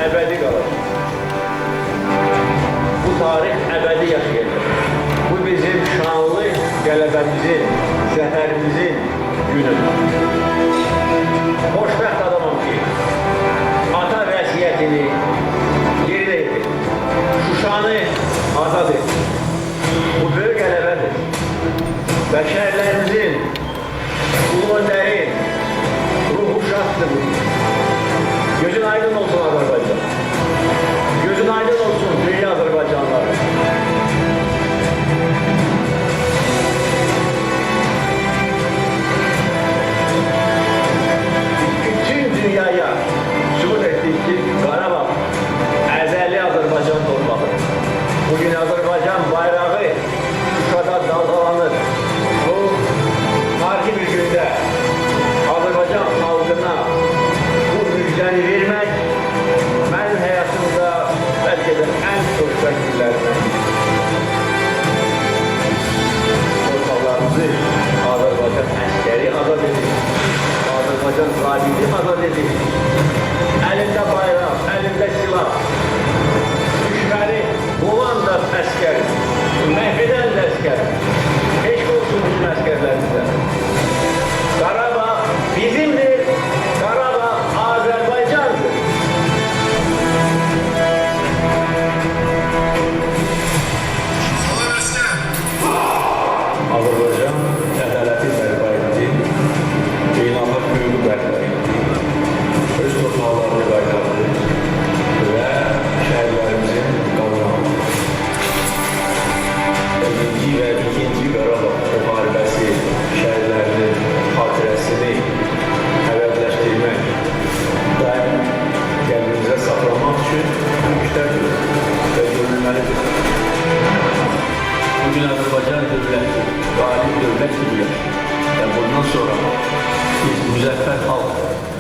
əbədi qalacaq. Bu tarix əbədi yaşayacaq. Bu bizim şanlı qələbəmizin, zəfərimizin günüdür. Xoşbəxt adamam ki, ata vəsiyyətini yerinə yetir. Şuşanı azad edir. Bu böyük qələbədir. Və şəhərlərimizin ulu öndərin ruhu şaddır. Gözün aydın olsun Azərbaycan. Gözün aydın olsun dünya Azərbaycanları. Bütün dünyaya sübut ettik ki Qarabağ əzəli Azərbaycan torpağı. Bugün Azərbaycan bayrağı Şuşada dalgalanır. Bu tarihi bir gündə Azərbaycan xalqına bu müjdəni vermək mənim həyatımda bəlkə də ən xoşbəxt günlərdən. Torpaqlarımızı Azərbaycan əskəri azad edir. Azərbaycan zabiti azad edir. Əlində bayraq, əlində silah. Düşməni qovan da əskər, məhv edən də əskər. Eşq olsun bütün əskərlərimizə. Qarabağ bizimdir, Qarabağ Azərbaycandır. Azərbaycan ədaləti bərpayıdır, beynəlxalq hüququ bərpayıdır, öz torpaqlarını qaytardır və şəhərlərimizin qazanır. Birinci və ikinci Qarabağ müharibəsi şəhərlərinin xatirəsini əbədiləşdirmək daim qəlbimizə saxlamaq üçün müştərdir və görülməlidir. Bugün Azərbaycan dövləti, qalib dövlət kimi yaşayır və bundan sonra biz müzəffər xalq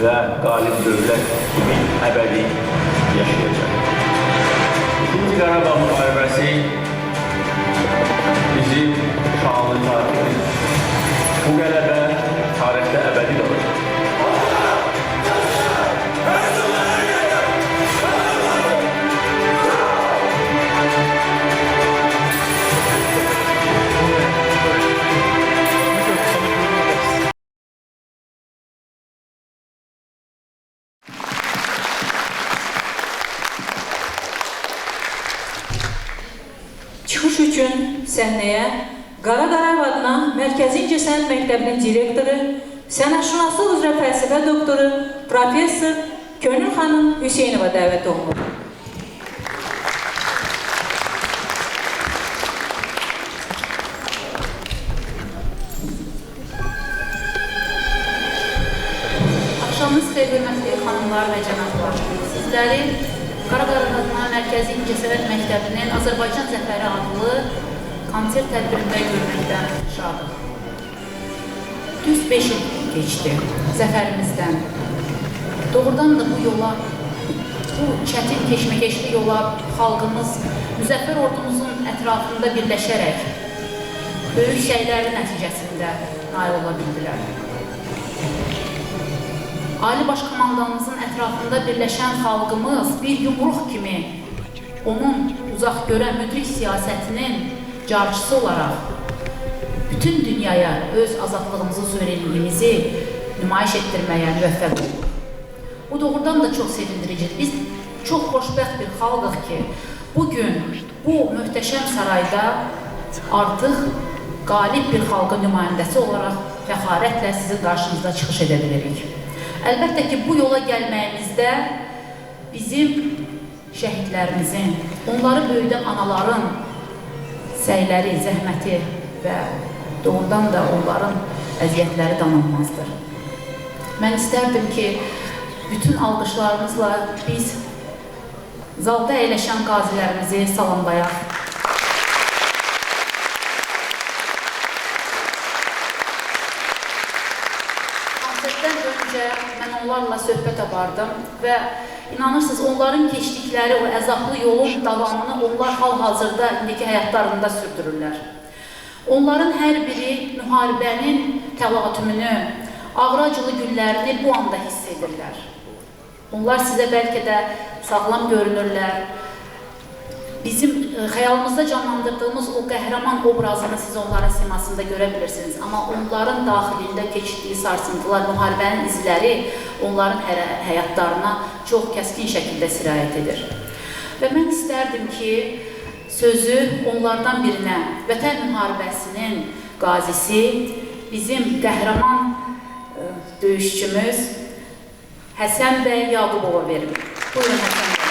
və qalib dövlət kimi əbədi yaşayacaq. İkinci Qarabağ müharibəsi bizim şanlı tariximiz. Bu qələbə tarixdə əbədi qalacaq. Çıxış üçün səhnəyə Qara Qarayev adına Mərkəzi İncəsənət Məktəbinin direktoru, sənətşünaslıq üzrə fəlsəfə doktoru, professor Könül xanım Hüseynova dəvət olunur. Axşamınız xeyir, hörmətli xanımlar və cənablar. Sizləri Qara Qarayev adına Mərkəzi İncəsənət Məktəbinin Azərbaycan Zəfəri adlı konsert tədbirində görməkdən şadıq. Düz 5 il geçti zəfərimizdən. Doğrudan da bu yola, bu çətin keşməkeşli yola xalqımız müzəffər ordumuzun ətrafında birləşərək böyük şeylərin nəticəsində nail ola bildilər. Ali Başkomandanımızın ətrafında birləşən xalqımız bir yumruq kimi onun uzaq görən müdrik siyasətinin carçısı olaraq bütün dünyaya öz azadlığımızı, suverenliyimizi nümayiş etdirməyə müvəffəq olduq. Bu doğrudan da çox sevindiricidir. Biz çox xoşbəxt bir xalqıq ki, bugün bu möhtəşəm sarayda artıq qalib bir xalqın nümayəndəsi olaraq fəxarətlə sizin qarşınızda çıxış edə bilirik. Əlbəttə ki, bu yola gəlməyimizdə bizim şəhidlərimizin, onları böyüdən anaların səyləri, zəhməti və doğrudan da onların əziyyətləri danılmazdır. Mən istərdim ki, bütün alqışlarımızla biz zalda əyləşən qazilərimizi salamlayaq. Konsertdən öncə mən onlarla söhbət apardım və inanırsınız, onların keçdikləri o əzablı yolun davamını onlar hal-hazırda indiki həyatlarında sürdürürlər. Onların hər biri müharibənin təlatümünü, ağır acılı günlərini bu anda hiss edirlər. Onlar sizə bəlkə də sağlam görünürlər. Bizim xəyalımızda canlandırdığımız o qəhrəman obrazını siz onların simasında görə bilirsiniz. Amma onların daxilində keçirdiyi sarsıntılar, müharibənin izləri onların həyatlarına çox kəskin şəkildə sirayət edir. Və mən istərdim ki, sözü onlardan birinə, Vətən müharibəsinin qazisi, bizim qəhrəman döyüşçümüz Həsən bəy Yaqubova verim. Buyurun Həsən bəy.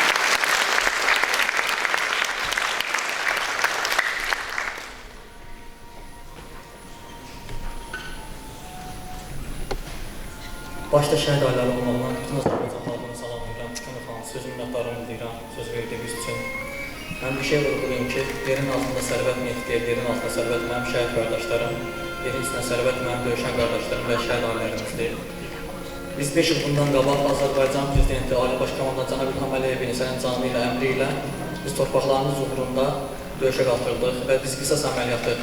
Başda şəhid ailələri olmaqla bütün Azərbaycan xalqını salamlayıram, Kəmə xanım, sözün minnətdarımı deyirəm, söz verdiyiniz üçün. Mən bir şey vurğulayım ki, yerin altında sərvət nefti, yerin altında sərvət mənim şəhid qardaşlarım, yerin üstünə sərvət mənim döyüşən qardaşlarım və şəhid ailərimizdir. Biz 5 il bundan qabaq Azərbaycan Prezidenti Ali Baş Komandan Cənab İlham Əliyevin canı ilə, əmri ilə biz torpaqlarımız uğrunda döyüşə qatıldıq və biz qisas əməliyyatı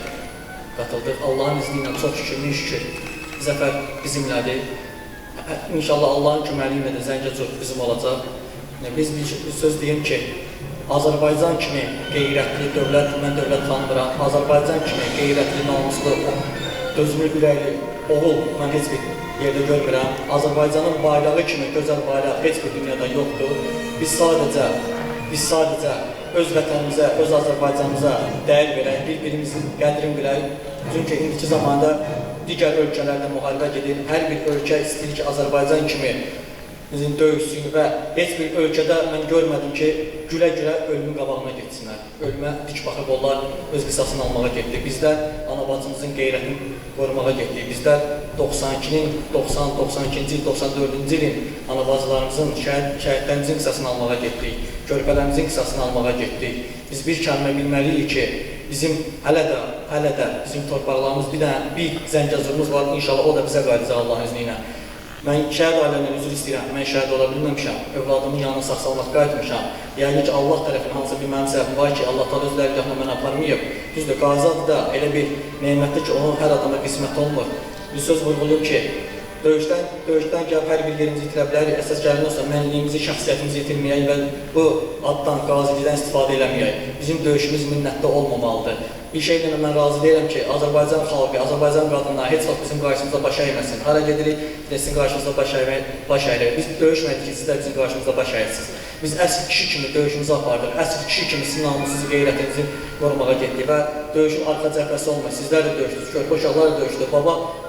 qatıldıq. Allahın izni ilə çox şükür, min şükür, zəfər bizimlədir. İnşallah Allahın köməkliyi ilə Zəngəzur bizim olacaq. Biz bir söz deyim ki, Azərbaycan kimi qeyrətli dövlət, mən dövlət tanımıram. Azərbaycan kimi qeyrətli, namuslu, dözümlü ürəkli oğul mən heç bir yerdə görmürəm. Azərbaycanın bayrağı kimi gözəl bayraq heç bir dünyada yoxdur. Biz sadəcə öz vətənimizə, öz Azərbaycanımıza dəyər verək, bir-birimizin qədrini bilək. Çünki indiki zamanda digər ölkələrdə müharibə gedir. Hər bir ölkə istəyir ki, Azərbaycan kimi bizim döyüşsün və heç bir ölkədə mən görmədim ki, gülə-gülə ölümün qabağına getsinlər. Ölümə dik baxıb onlar öz qisasını almağa getdi. Bizlər ana-bacımızın qeyrətini qorumağa getdik. Bizlər 92-nin, 90, 92-ci il, 94-cü ilin ana-bacılarımızın, şəhidlərimizin qisasını almağa getdik. Körpələrimizin qisasını almağa getdik. Biz bir kəlmə bilməliyik ki, bizim hələ də bizim torpaqlarımız bir Zəngəzurumuz var. İnşallah o da bizə qayıdacaq Allahın izni ilə. Mən şəhid ailəmdən üzr istəyirəm. Mən şəhid ola bilməmişəm. Övladımın yanına sağ-salamat qayıtmışam. Yəni ki, Allah tərəfindən hansı bir mənim səbəbim var ki, Allah təala öz dərgahına mənə aparmayıb. Düzdür, qazadır da elə bir nemətdir ki, onun hər adama qismət olmur. Bir söz vurğulayım ki, döyüşdən gəlib hər bir yerimizi itirə bilərik. Əsas gəlin olsa, mənliyimizi, şəxsiyyətimizi itirməyək və bu addan, qazilikdən istifadə eləməyək. Bizim döyüşümüz minnətli olmamalıdır. Bir şeylə mən razı deyirəm ki, Azərbaycan xalqı, Azərbaycan qadınları heç vaxt bizim qarşımızda baş əyməsin. Hara gedirik, sizin qarşımızda baş əyirik. Biz döyüşmədik ki, sizlər bizim qarşımızda baş əyirsiniz. Biz əsl kişi kimi döyüşümüzü apardıq, əsl kişi kimi sizin namusunuzu, qeyrətinizi qorumağa getdik və döyüşün arxa cəbhəsi olmaz. Sizlər də döyüşdünüz, körpə uşaqlar da döyüşdü,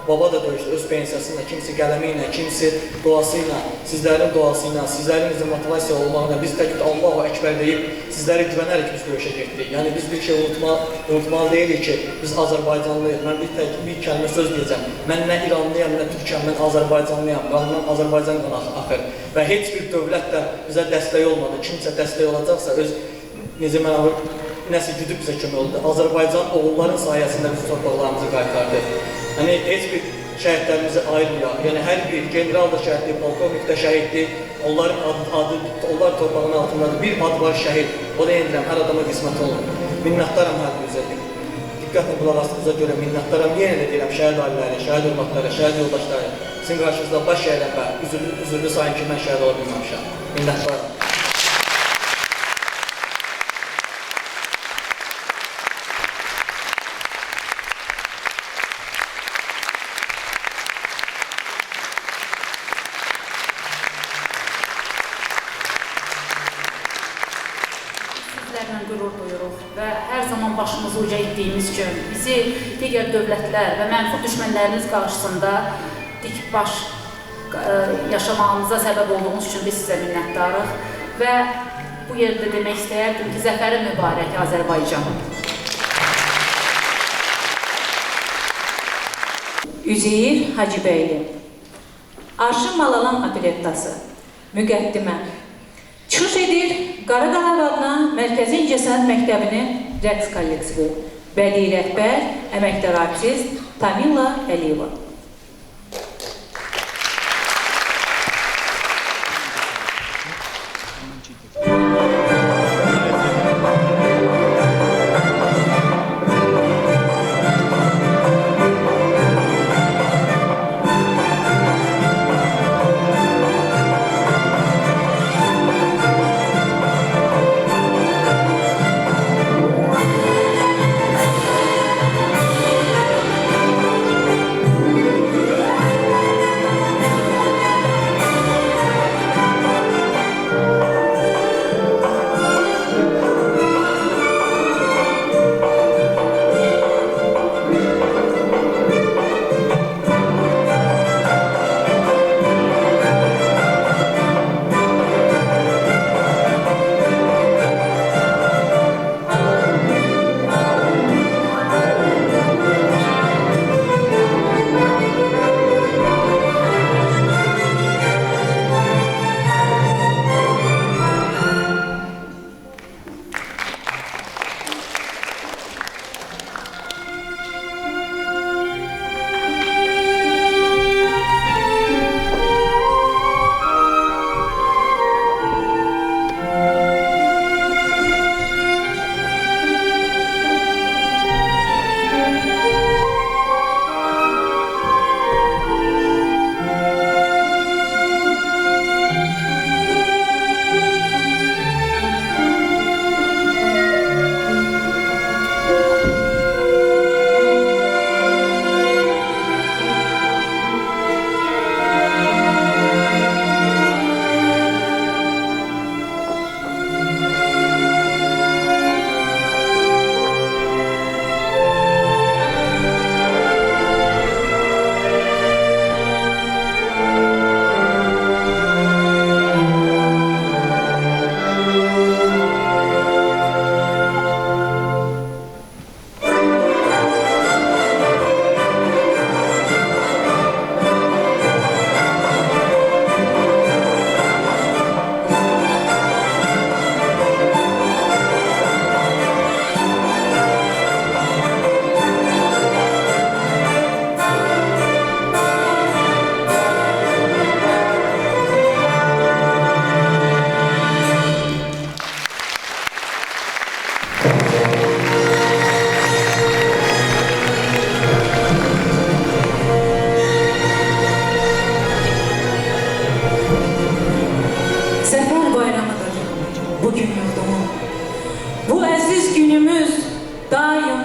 baba da döyüşdü, öz pensiyasıyla, kimisi qələmi ilə, kimisi duası ilə, sizlərin duası ilə, sizlərin bizim motivasiya olmağına, biz tək Allahu Əkbər deyib, sizləri güvənərək biz döyüşə getdik. Yəni biz bir şey unutmalı deyilik ki, biz Azərbaycanlıyıq. Mən bir kəlmə söz deyəcəm. Mən nə İranlıyam, nə Türkəm, mən Azərbaycanlıyam. Qanımdan Azərbaycan qanı axır. Və heç bir dövlət də bizə dəstək olmadı. Kimsə dəstək olacaqsa, nəsə güdüb bizə kömək oldu. Azərbaycan oğulların sayəsində biz torpaqlarımızı qaytardı. Yəni, heç bir şəhidlərimizi ayırmıyor. Yəni, hər bir general da şəhiddir, polkovnik də şəhiddir. Onlar torpağın altındadır. Bir ad var şəhid. O da yeniləm, hər adama qismət olur. Minnətdaram hər birinizə. Diqqətlə qulaq asdığınıza görə minnətdaram. Yenə də deyirəm, şəhid ailələri, şəhid övladları, şəhid yoldaşları. Sizin qarşınızda baş əyirəm və üzürlü sayın ki, mən şəhid ola bilməmişəm. Minnətdaram. Qürur duyuruq və hər zaman başımızı uca etdiyimiz gün bizi digər dövlətlər və mənfi düşmənlərimiz qarşısında dik baş yaşamağımıza səbəb olduğumuz üçün biz sizə minnətdarıq və bu yerdə demək istəyərdim ki, zəfəri mübarək Azərbaycan. Üzeyir Hacıbəyli. Arşın Malalan operettası. Müqəddimə. Çıxış edir Qaradağ adına Mərkəzi İncəsənət Məktəbinin rəqs kollektivi. Bədii rəhbər, əməkdar artist Tamila Əliyeva.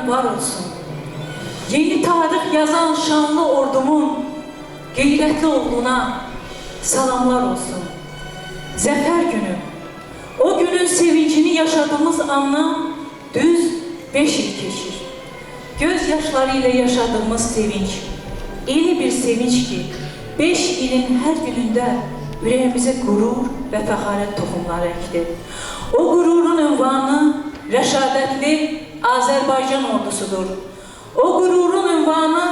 var olsun. Yeni tarih yazan şanlı ordumun qeyrətli oğluna salamlar olsun. Zəfər günü, o günün sevincini yaşadığımız andan düz 5 il keçir. Göz yaşları ile yaşadığımız sevinç, elə bir sevinç ki, 5 ilin hər günündə ürəyimizə qurur və fəxarət toxumları əkdi. O qururun ünvanı rəşadətli Azərbaycan ordusudur. O qururun ünvanı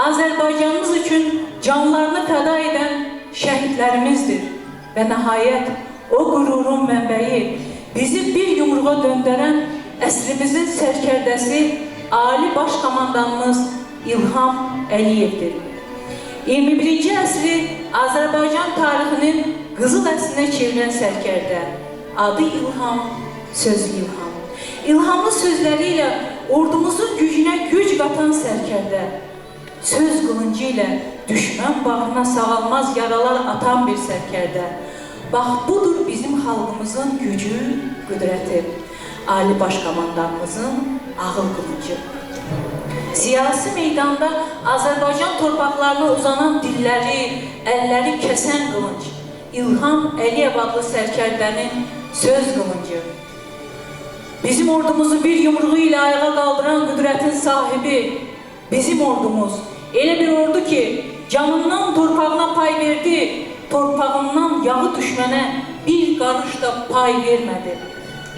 Azərbaycanımız üçün canlarını fəda edən şəhidlərimizdir. Və nəhayət o qururun mənbəyi bizi bir yumruğa döndərən əsrimizin sərkərdəsi Ali Baş Komandanımız İlham Əliyevdir. 21-ci əsri Azərbaycan tarixinin qızıl əsrinə çevirən sərkərdə. Adı İlham, sözü İlham. İlhamlı sözləri ilə ordumuzun gücünə güc qatan sərkərdə. Söz qılıncı ilə düşmən bağrına sağalmaz yaralar atan bir sərkərdə. Bax, budur bizim xalqımızın gücü, qüdrəti. Ali Baş Komandanımızın ağıl qılıncı. Siyasi meydanda Azərbaycan torpaqlarına uzanan dilləri, əlləri kəsən qılınc. İlham Əliyev adlı sərkərdənin söz qılıncı. Bizim ordumuzu bir yumruğu ilə ayağa qaldıran qüdrətin sahibi bizim ordumuz. Elə bir ordu ki, canından torpağına pay verdi, torpağından yağı düşmənə bir qarış da pay vermədi.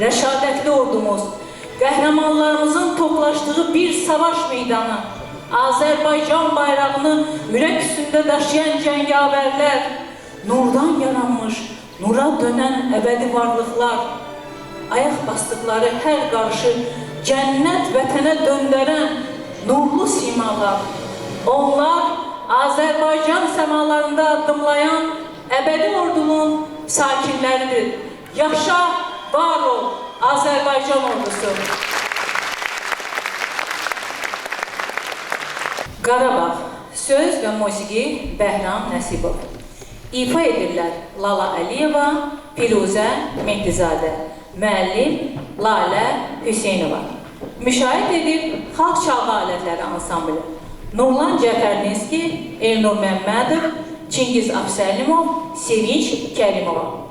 Rəşadətli ordumuz, qəhrəmanlarımızın toplaşdığı bir savaş meydanı, Azərbaycan bayrağını ürək üstündə daşıyan cəngavərlər, nurdan yaranmış, nura dönən əbədi varlıqlar, ayaq basdıqları hər qarşı cənnət vətənə döndərən nurlu simalar, onlar Azərbaycan səmalarında addımlayan əbədi ordunun sakinləridir. Yaşa, var ol, Azərbaycan ordusu. Qarabağ, söz və musiqi Bəhram Nəsibov. İfa edirlər Lala Əliyeva, Firuzə Mehdizadə, müəllim Lalə Hüseynova. Müşahidə edir Xalq Çalğı Alətləri Ansamblı. Nurlan Cəfərlinski, Elnur Məmmədov, Çingiz Afsəlimov, Sevinç Kərimova.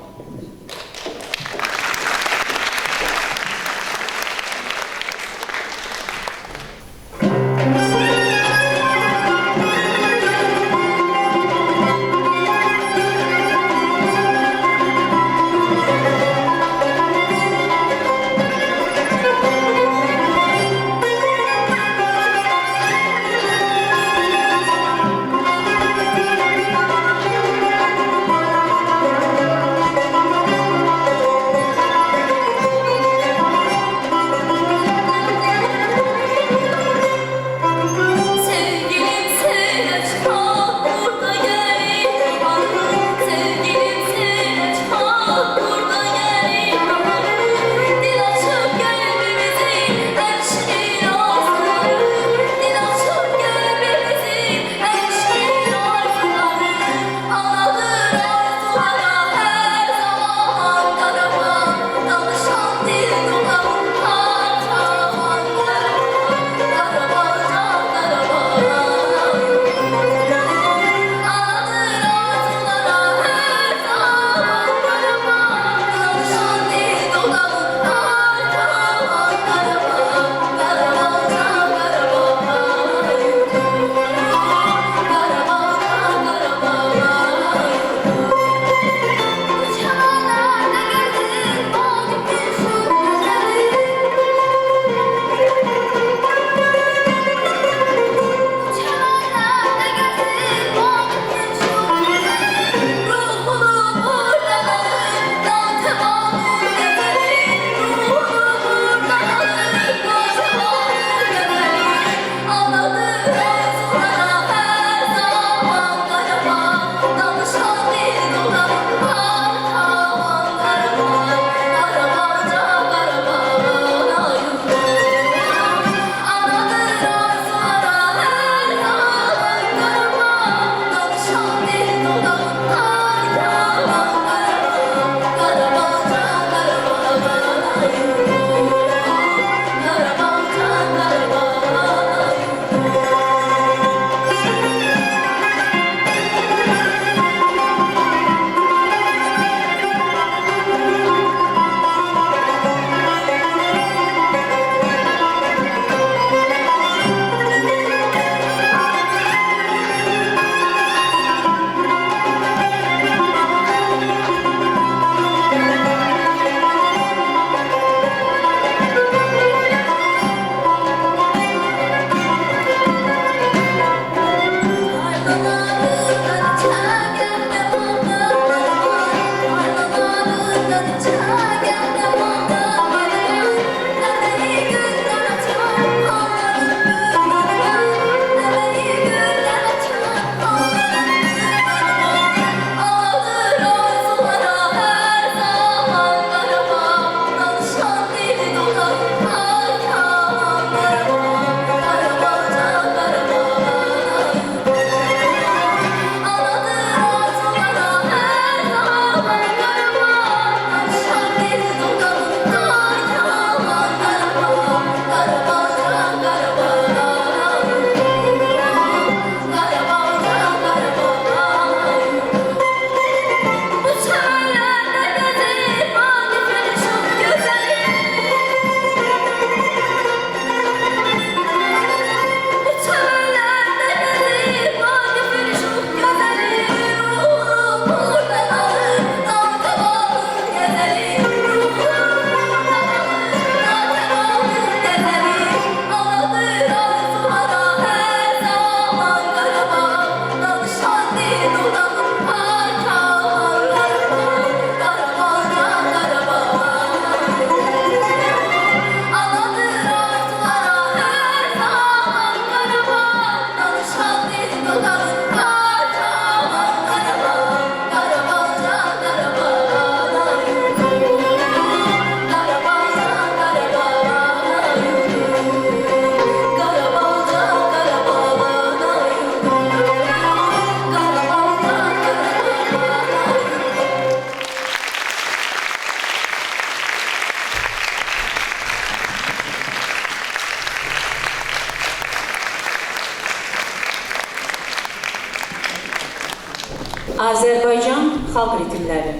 Azərbaycan xalq ritmləri.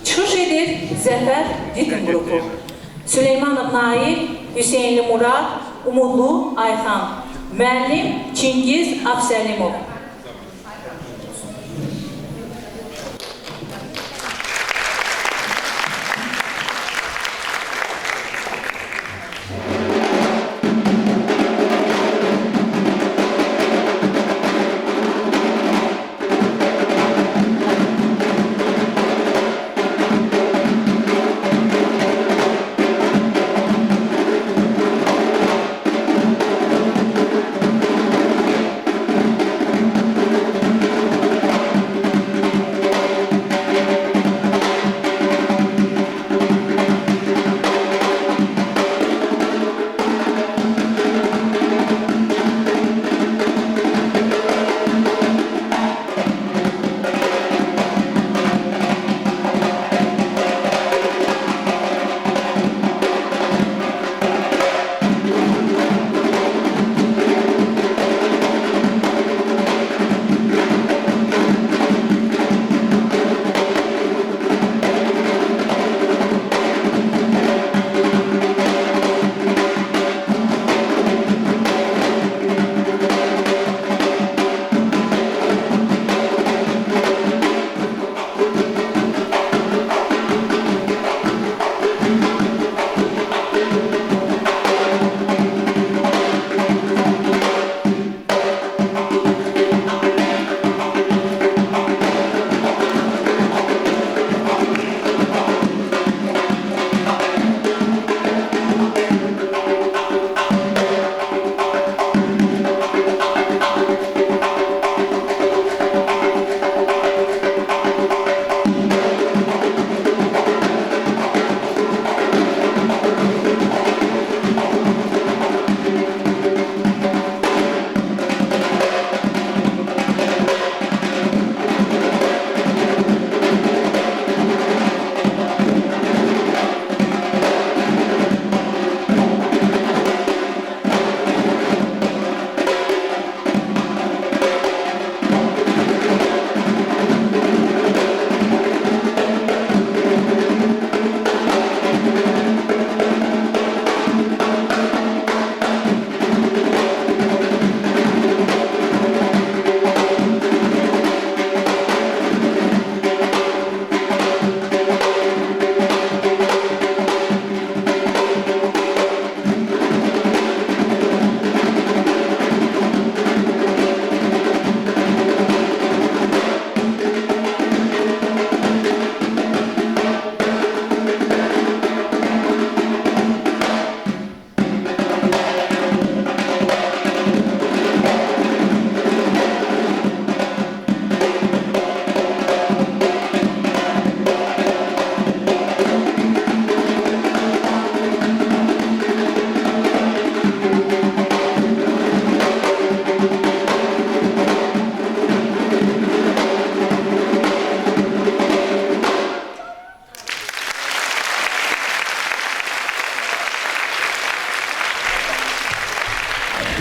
Çıxış edir Zəfər ritm qrupu. Süleymanov Nail, Hüseynli Murad, Umudlu Ayxan, müəllim Çingiz Afsəlimov.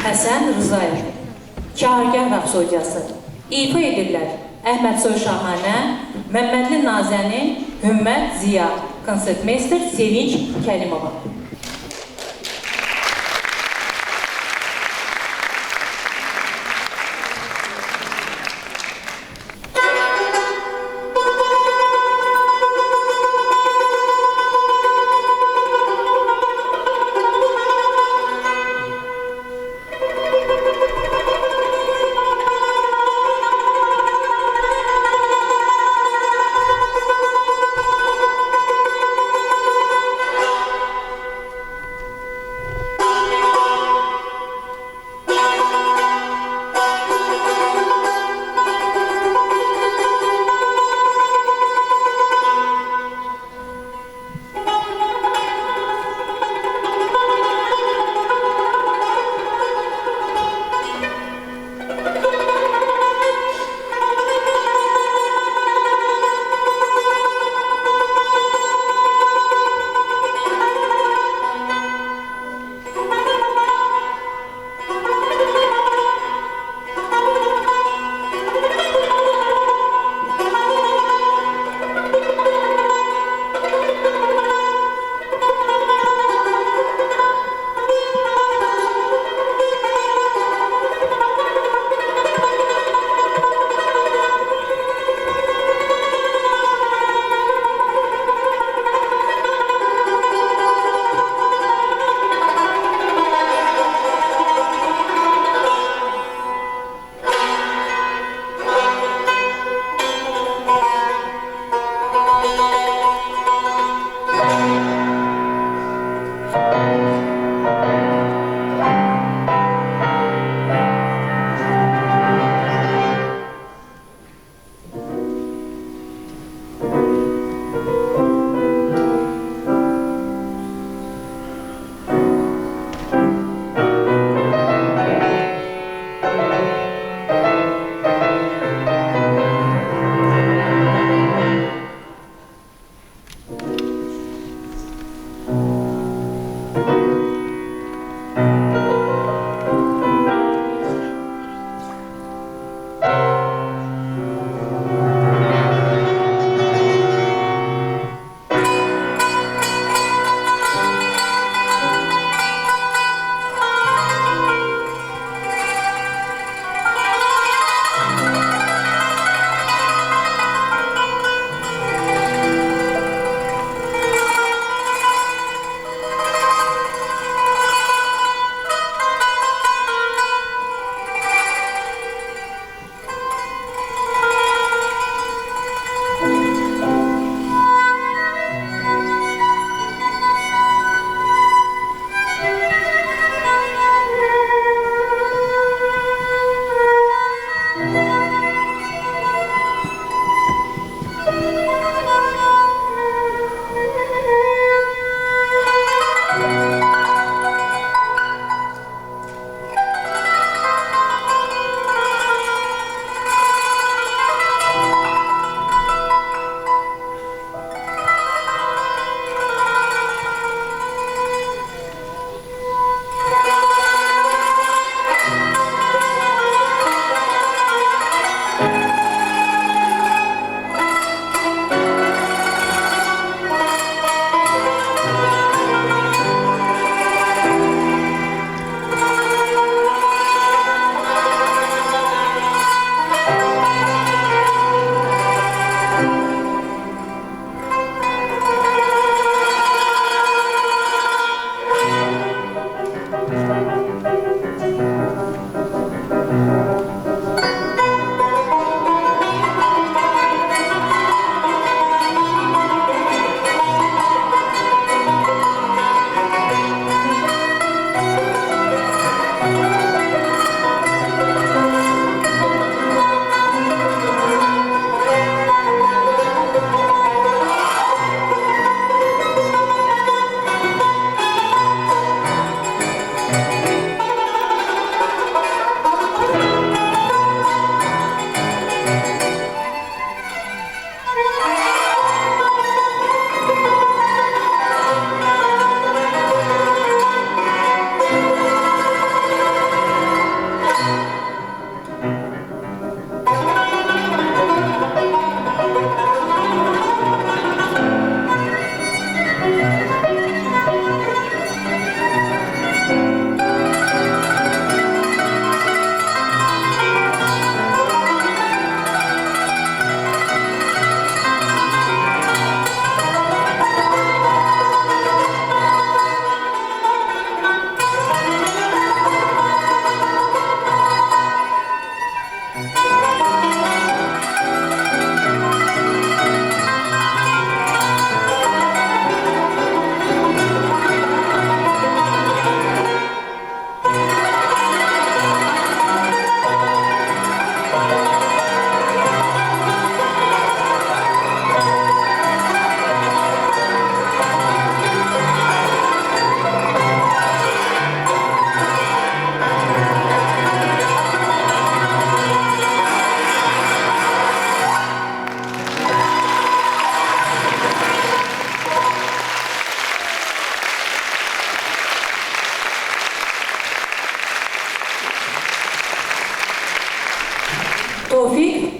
Həsən Rızayev, Kargah Rapsodiyası. İfa edirlər Əhməd Soyşahanə, Məmmədli Nazənin, Hümmət Ziya, konsertmeister Sevinç Kərimova.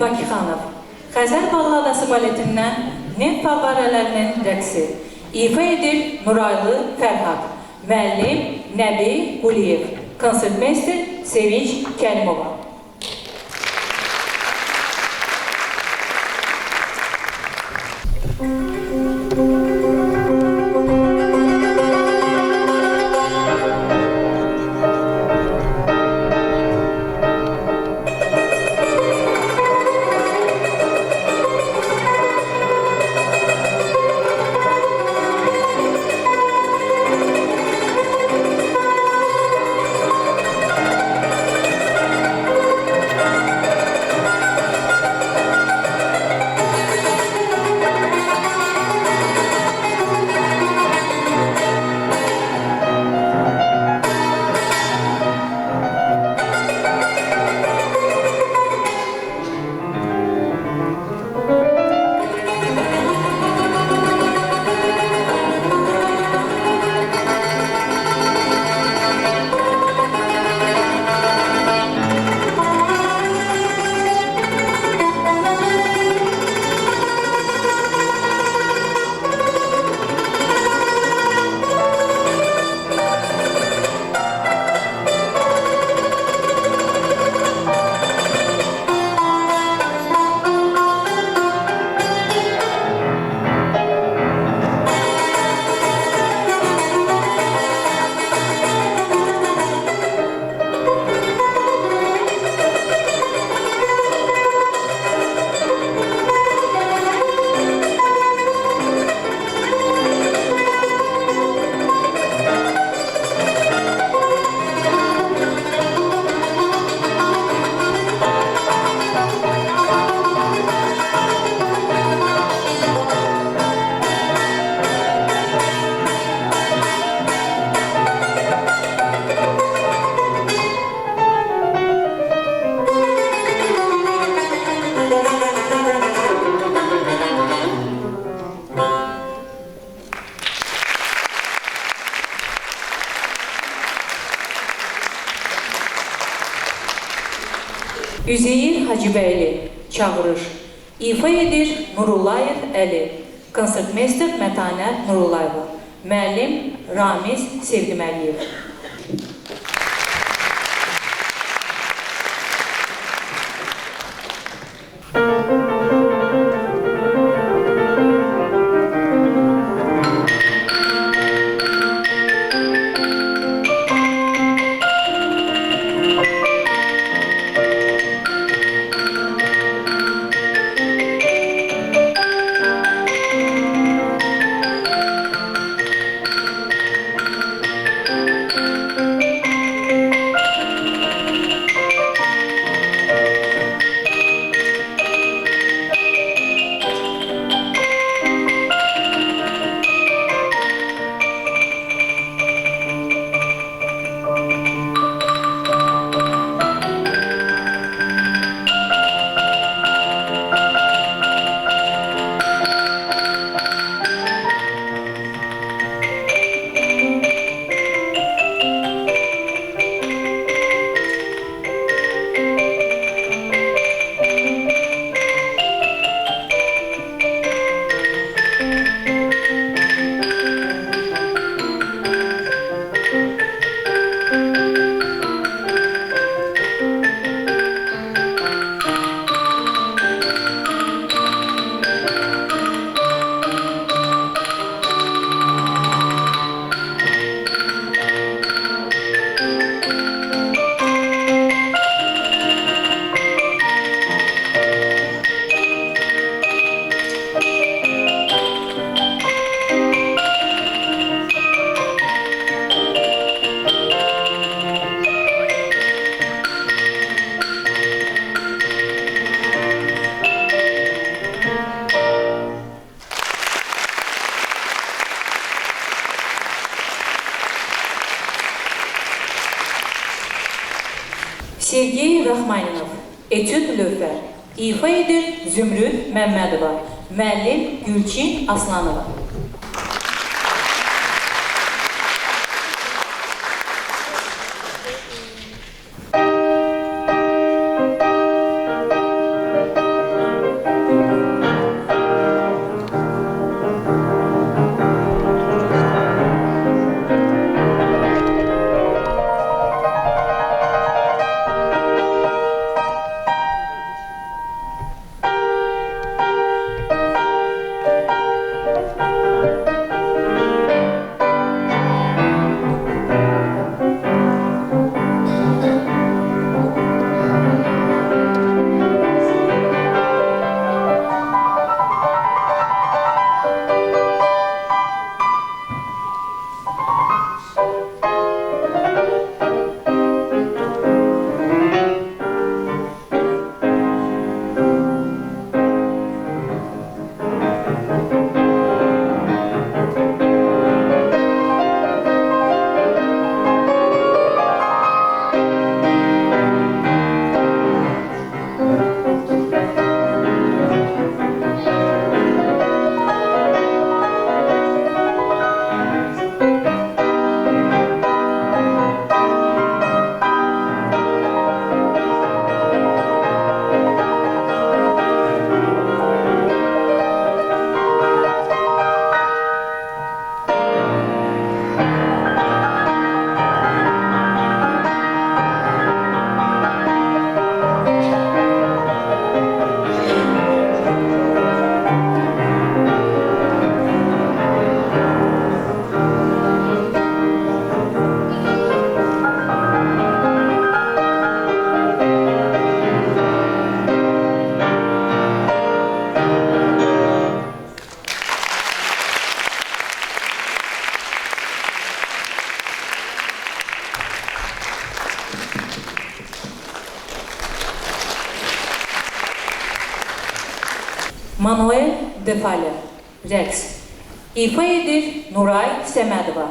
Bakıxanov, Xəzər Balladası baletindən Neft Fəvvarələrinin rəqsi. İfa edir Nuraylı Fərhad. Müəllim Nəbi Quliyev. Konsertmeister Sevinç Kərimova. Üzeyir Hacıbəyli, Çağırış. İfa edir Nurullayev Əli. Konsertmeister Mətanət Nurulayeva. Müəllim Ramiz Sevgiməliyev. Sergey Rahmaninov, Etüd lövhər. İfa edir Zümrüd Məmmədova. Müəllim Gülçin Aslanova. Manuel Defale, rəqs. İfa edir Nuray Səmədova.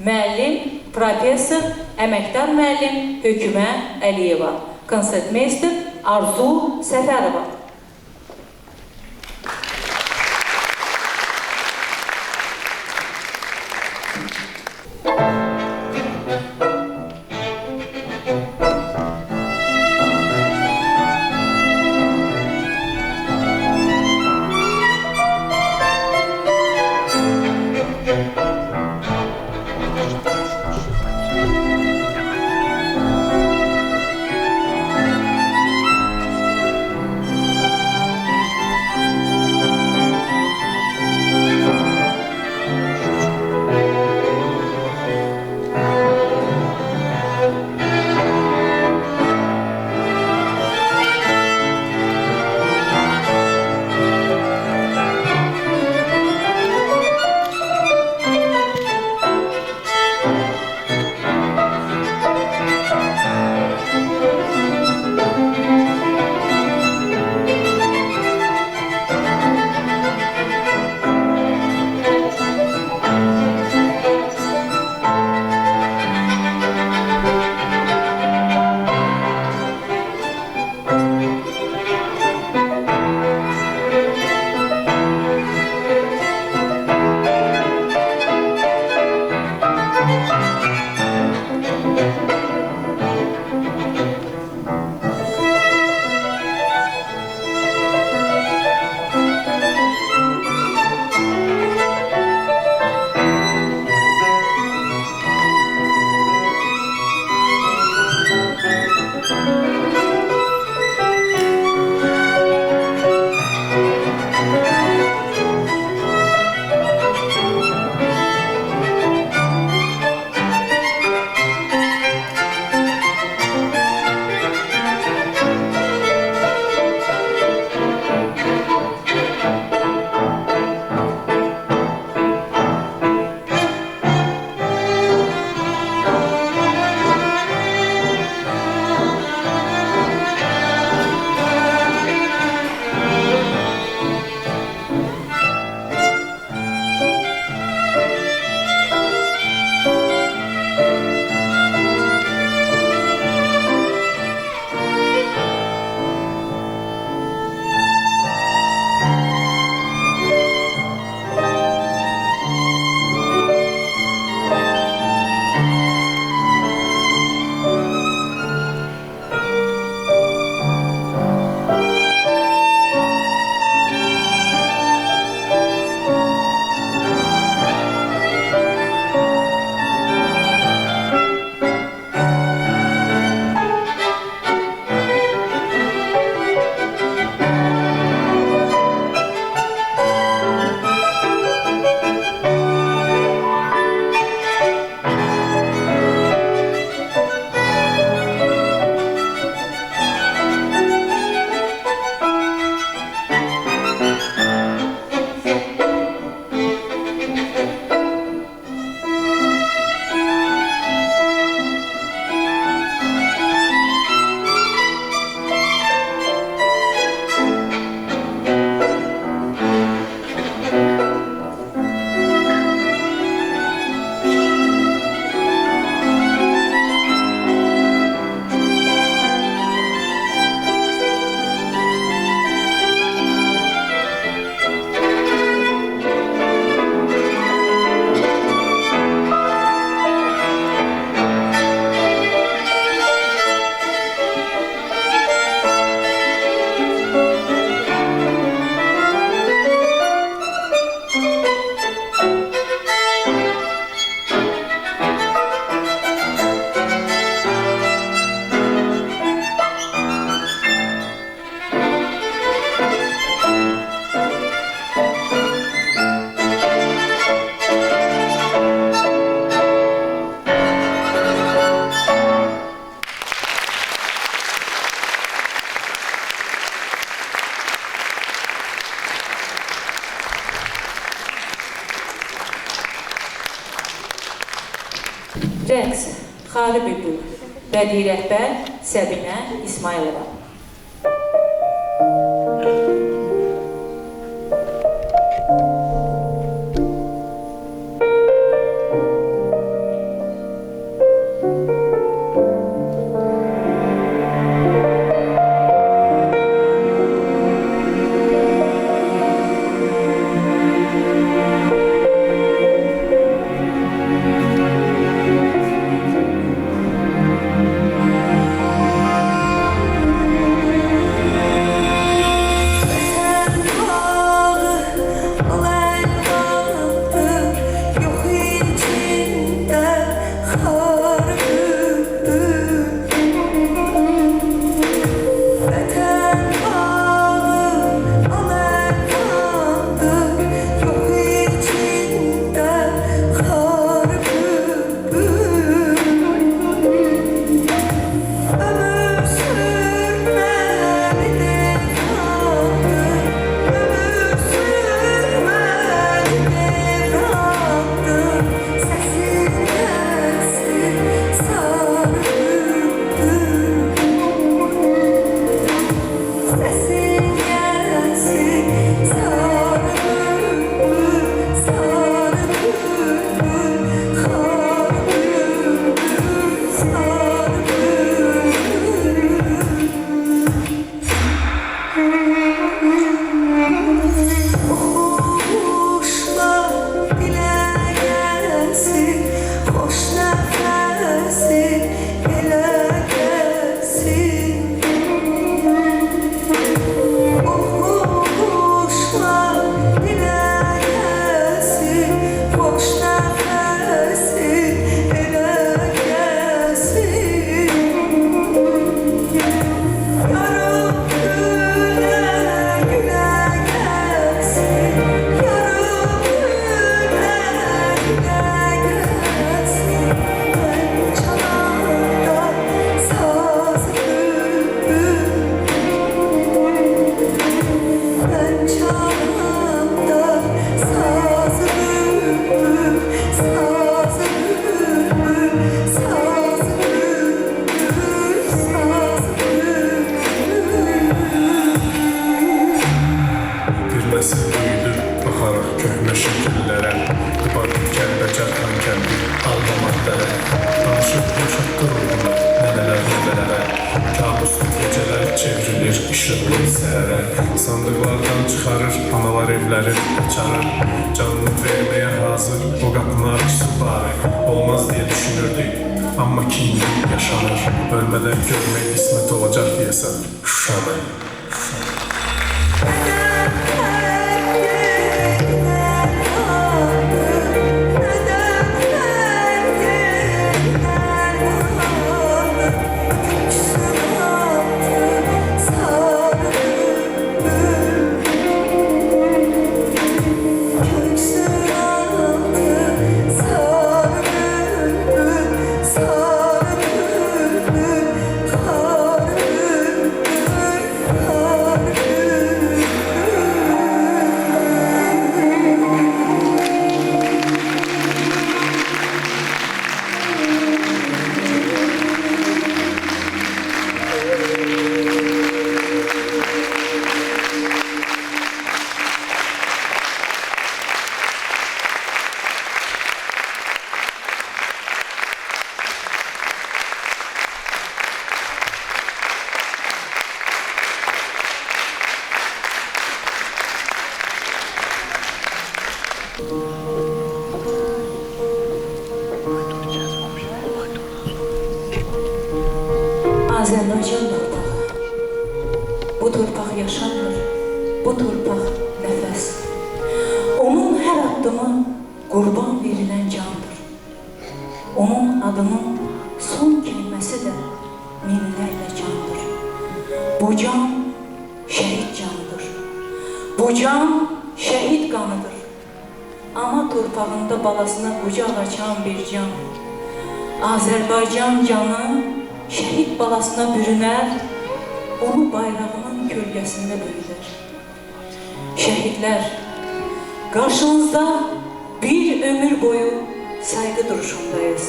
Müəllim, professor, əməkdar müəllim Hökümə Əliyeva. Konsertmeister Arzu Səfərova. Rəqs Xari Bülbül, bədii rəhbər Səbinə İsmailova. Sandıqlardan çıxarır, analar evləri açarır. Canını verməyə hazır, o qapının arxısı bari. Olmaz deyə düşünürdük, amma ki indi yaşanır. Ölmədən görmək qismət olacaq deyəsən, Şuşanı. Azərbaycan torpağı. Bu torpaq yaşamdır, bu torpaq nəfəs. Onun hər addımı qurban verilən candır. Onun adının son kəlməsi də minlərlə candır. Bu can şəhid canıdır. Bu can şəhid qanıdır. Ana torpağında balasına qucaq açan bir can. Azərbaycan canı şəhid balasına bürünər, onu bayrağının kölgəsində böyüdər. Şəhidlər, qarşınızda bir ömür boyu sayğı duruşundayız.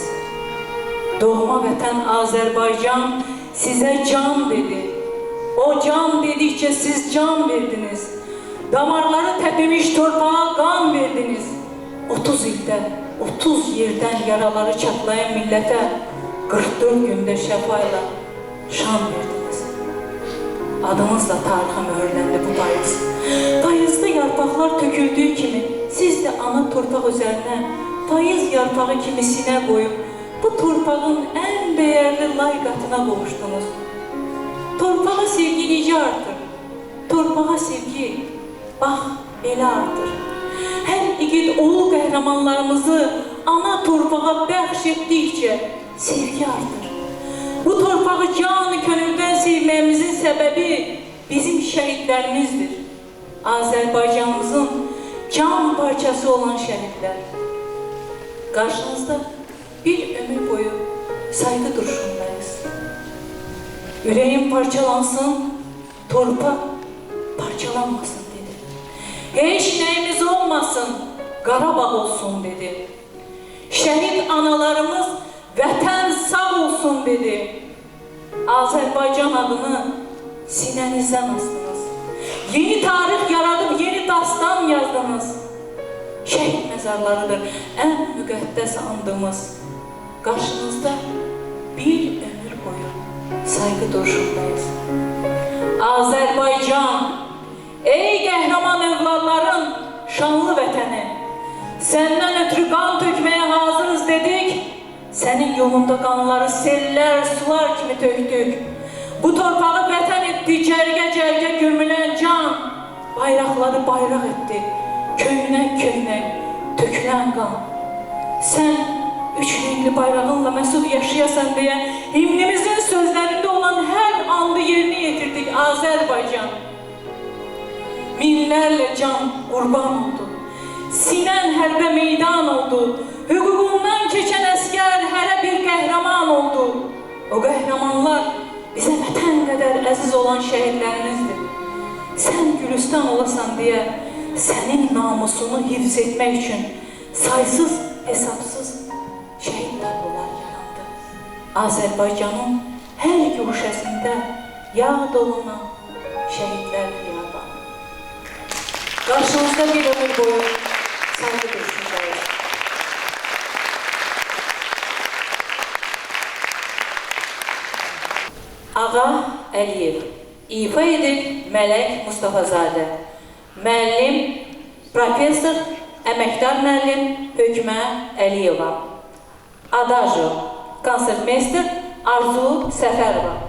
Doğma vətən Azərbaycan sizə can dedi. O can dedikçe siz can verdiniz. Damarları təpimiş torpağa qan verdiniz. 30 ildə, 30 yerdən yaraları çatlayan millətə 44 gündə şəfayla şan verdiniz. Adınızla tarixe mühürləndi bu payız. Payızda yarpaqlar töküldüyü kimi siz də ana torpaq üzərinə payız yarpağı kimi sinə qoyub bu torpağın ən dəyərli layqatına qovuşdunuz. Torpağa sevgi necə artır? Torpağa sevgi, bax, belə artır. Hər igid oğul qəhrəmanlarımızı ana torpağa bəxş etdikcə sevgi artır. Bu torpağı canı könüldən sevməyimizin səbəbi bizim şəhidlərimizdir. Azərbaycanımızın can parçası olan şəhidlər. Qarşınızda bir ömür boyu saygı duruşundayız. Ürəyim parçalansın, torpaq parçalanmasın dedi. Heç nəyimiz olmasın, Qarabağ olsun dedi. Şəhid analarımız vətən sağ olsun dedi. Azərbaycan adını sinənizdən astınız. Yeni tarix yaradıb yeni dastan yazdınız. Şəhid məzarlarıdır ən müqəddəs andımız. Qarşınızda bir ömür boyu saygı duruşundayız. Azərbaycan, ey qəhrəman övladların şanlı vətəni, səndən ötürü qan tökməyə hazırız dedik, sənin yolunda qanları sellər, sular kimi tökdük. Bu torpağı vətən etdi, cərgə-cərgə gömülən can, bayraqları bayraq etdi, köynək-köynək tökülən qan. Sən üç renkli bayrağınla məsud yaşayasan deyə himnimizin sözlərində olan hər andı yerinə yetirdik Azərbaycan. Minlərlə can qurban oldu, sinən hərbə meydan oldu, hüququndan keçən əskər hərə bir qəhrəman oldu. O qəhrəmanlar bizə vətən qədər əziz olan şəhidlərimizdir. Sən Gülüstan olasan deyə sənin namusunu hifz etmək üçün saysız, hesabsız şəhid tablolar yarandı. Azərbaycanın hər guşəsində yad olunan şəhidlər xiyabanı. Qarşınızda bir ömür boyu saygı duruşundayız. Ağa Əliyev, ifa edib Mələk Mustafazadə, müəllim, professor, əməkdar müəllim Hökmə Əliyeva, Adajo, konsertmeister Arzu Səfərova.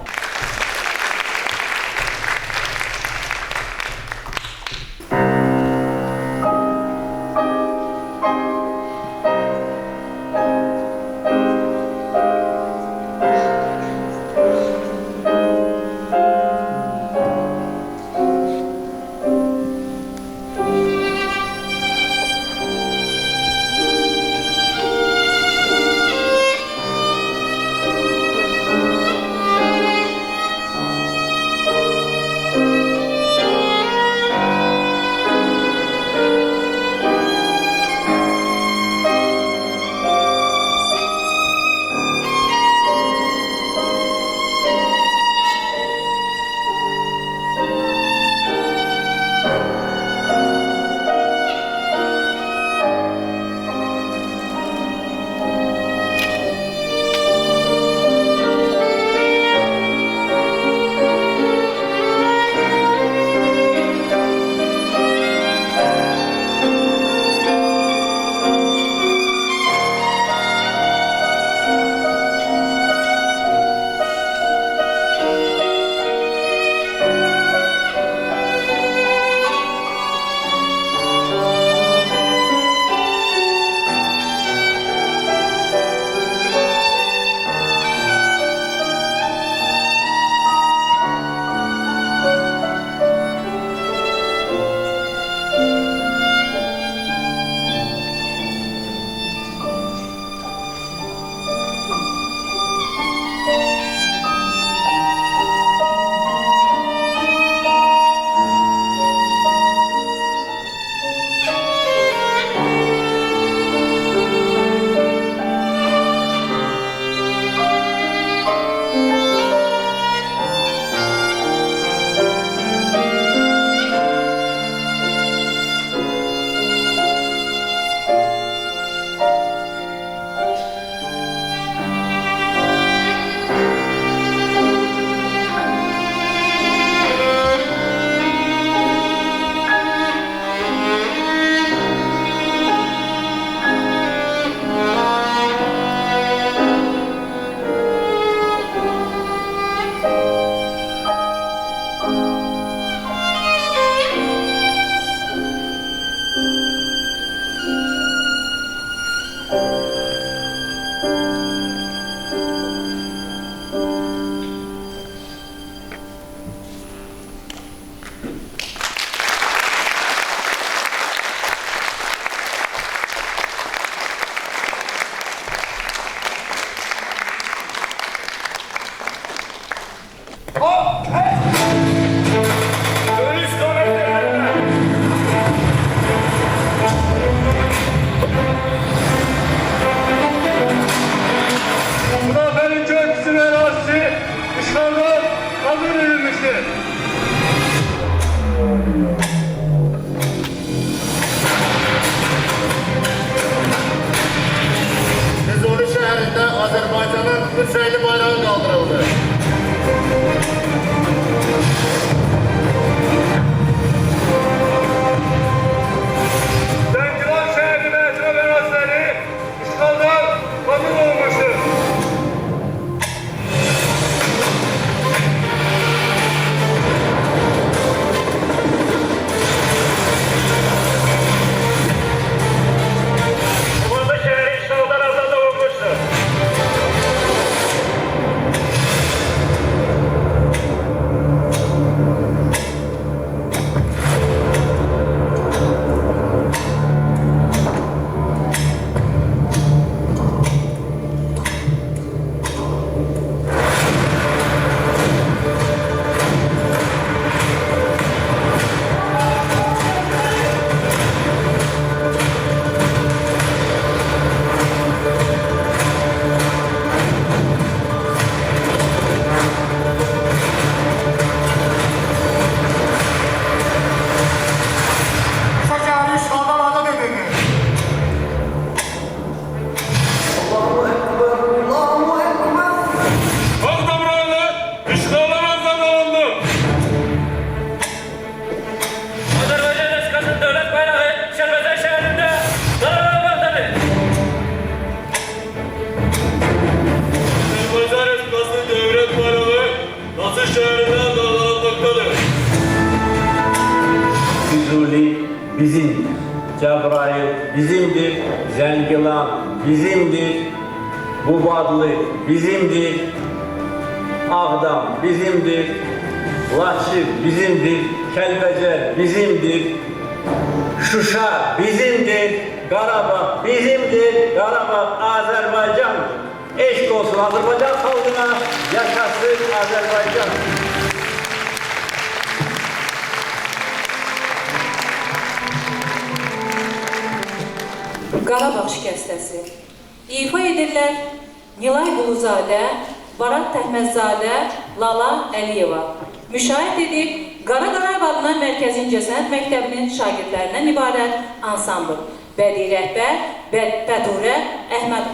Cəbrayıl bizimdir, Zəngilan bizimdir, Qubadlı bizimdir, Ağdam bizimdir, Laçın bizimdir, Kəlbəcər bizimdir, Şuşa bizimdir, Qarabağ bizimdir, Qarabağ Azərbaycandır. Eşq olsun Azərbaycan xalqına, yaşasın Azərbaycan. Qarabağ şikəstəsi. İfa edirlər Nilay Quluzadə, Baraq Təhməzzadə, Lala Əliyeva. Müşahidə edib Qara Qarayev adına Mərkəzi İncəsənət Məktəbinin şagirdlərindən ibarət ansambl. Bədii rəhbər Bədurə Əhməd.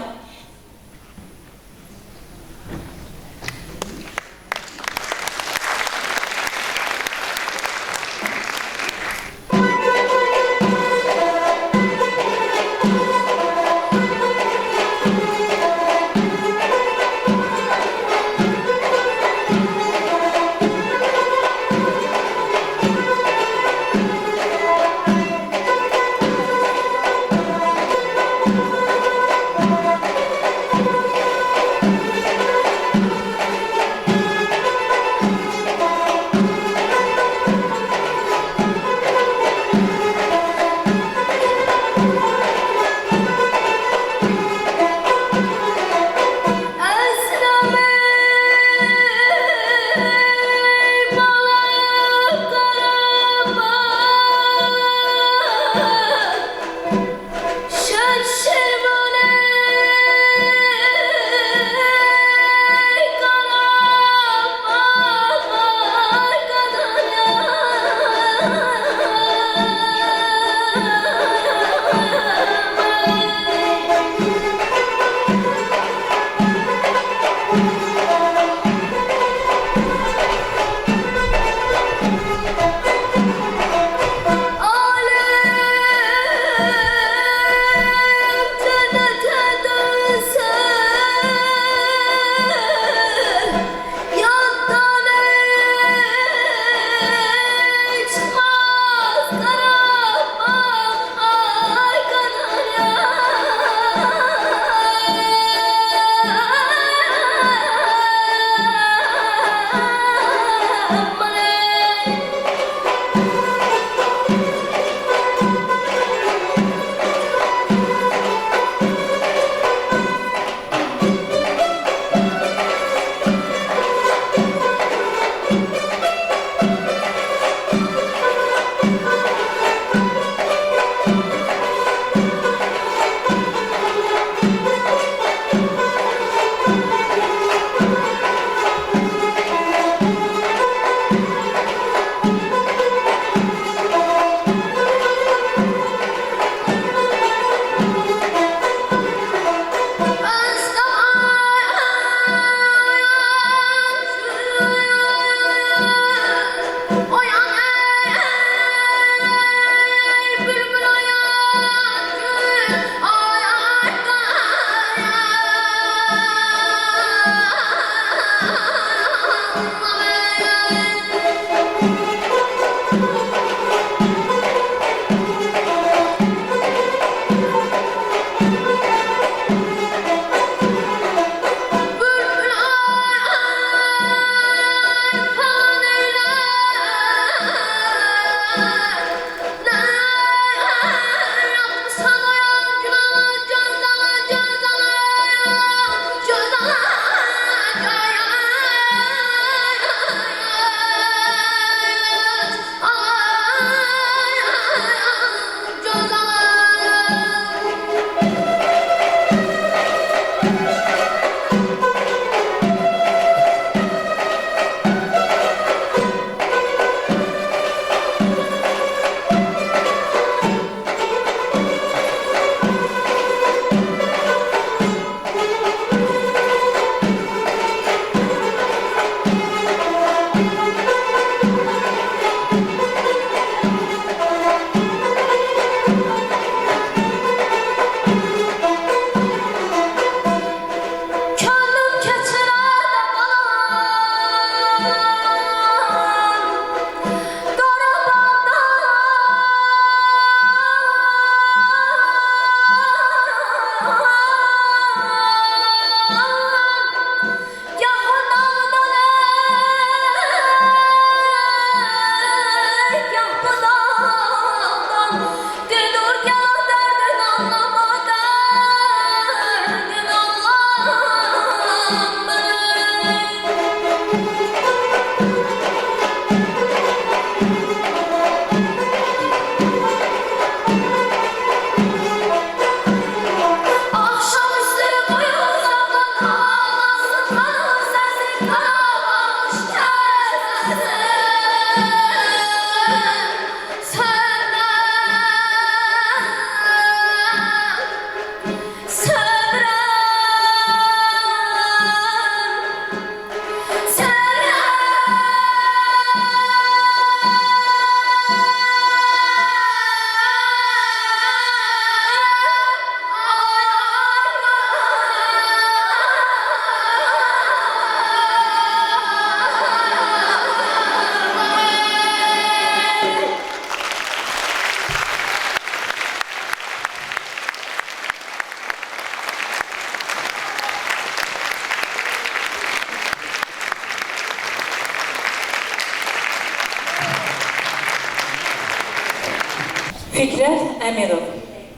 Fikrət Əmirov,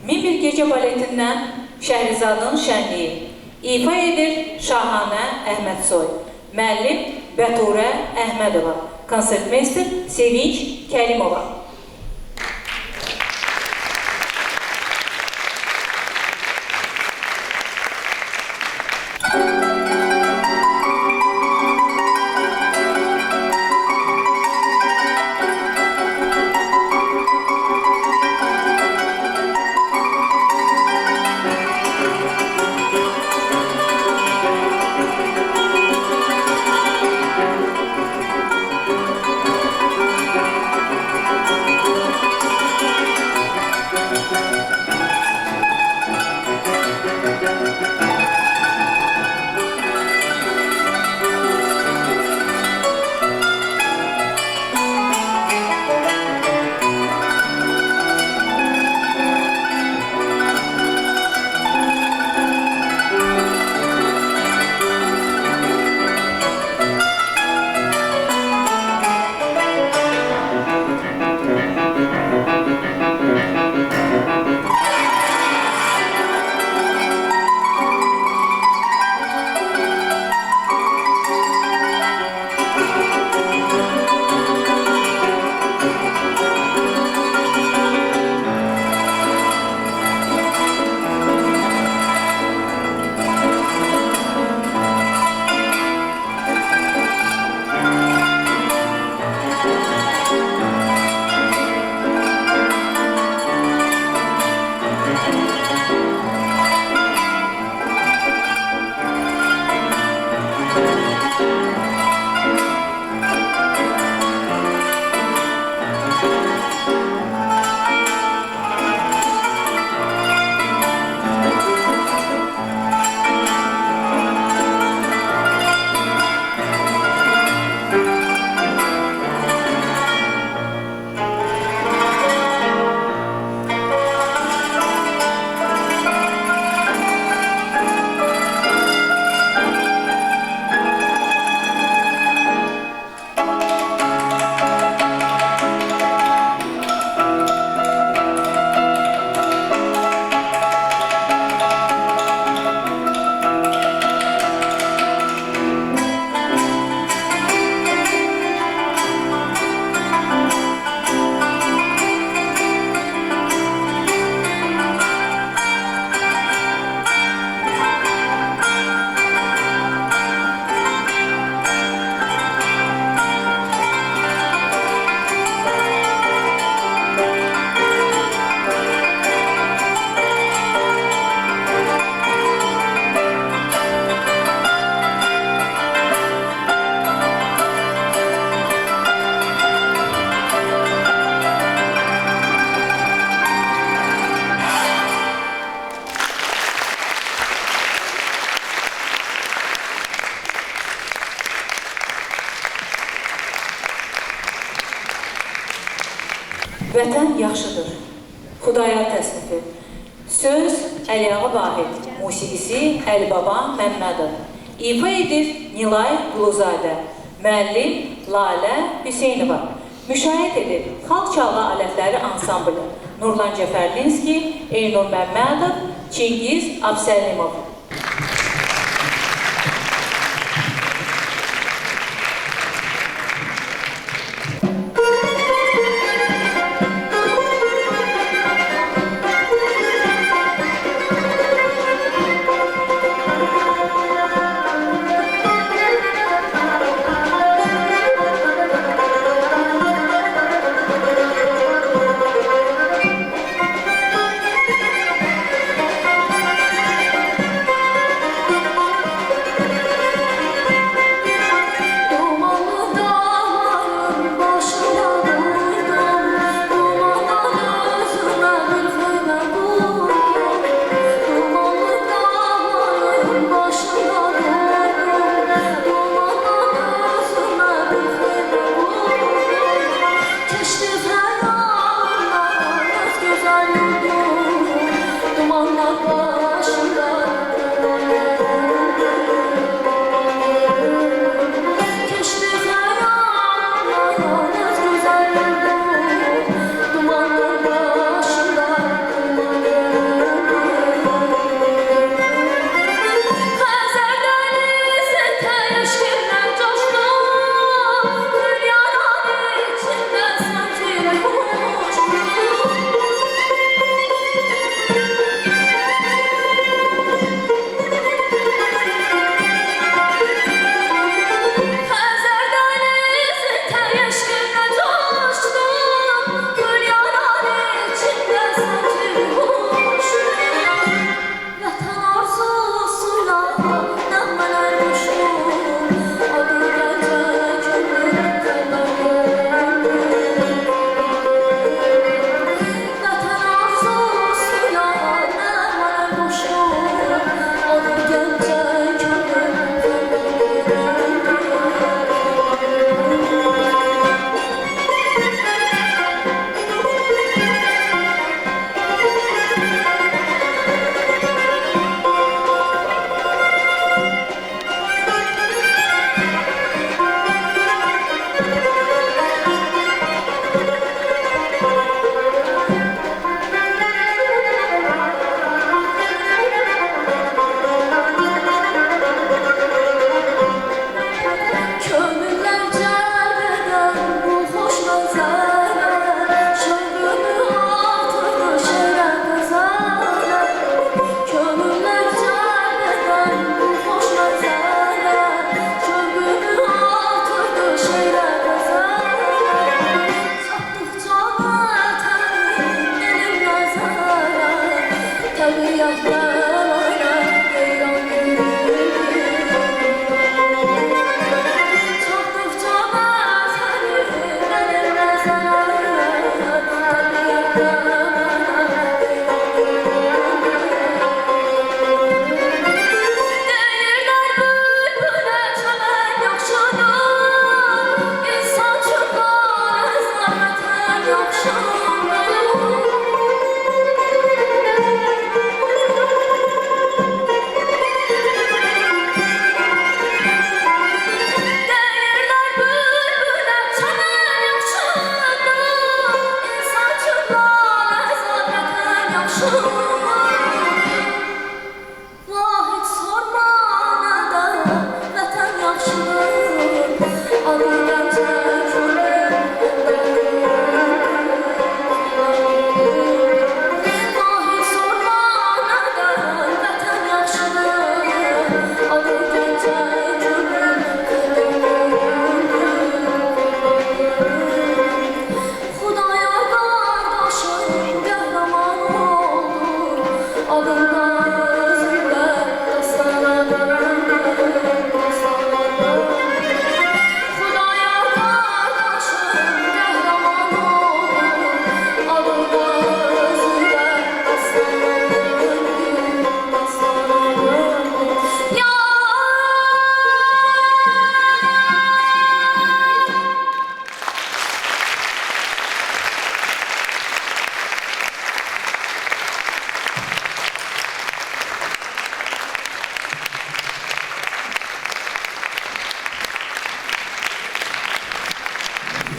Min bir gecə baletindən Şəhrizadın şənliyi, ifa edir Şahanə Əhmədsoy, müəllim Bəturə Əhmədova, konsertmeister Sevinç Kərimova. Vətən yaxşıdır. Xudayar təsnifi. Söz Əliağa Vahid, musiqisi Əlibaba Məmmədov. İfa edir Nilay Quluzadə, müəllim Lalə Hüseynova. Müşahidə edir Xalq Çalğı Alətləri Ansamblı Nurlan Cəfərlinski, Eynur Məmmədov, Çingiz Absəlimov.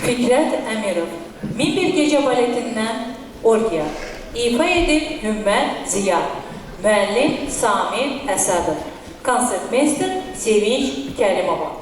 Fikrət Əmirov, Min bir gecə baletindən Orgiya, ifa edib Hümmət Ziya, müəllim Samir Əsədov, konsertmeister Sevinç Kərimova.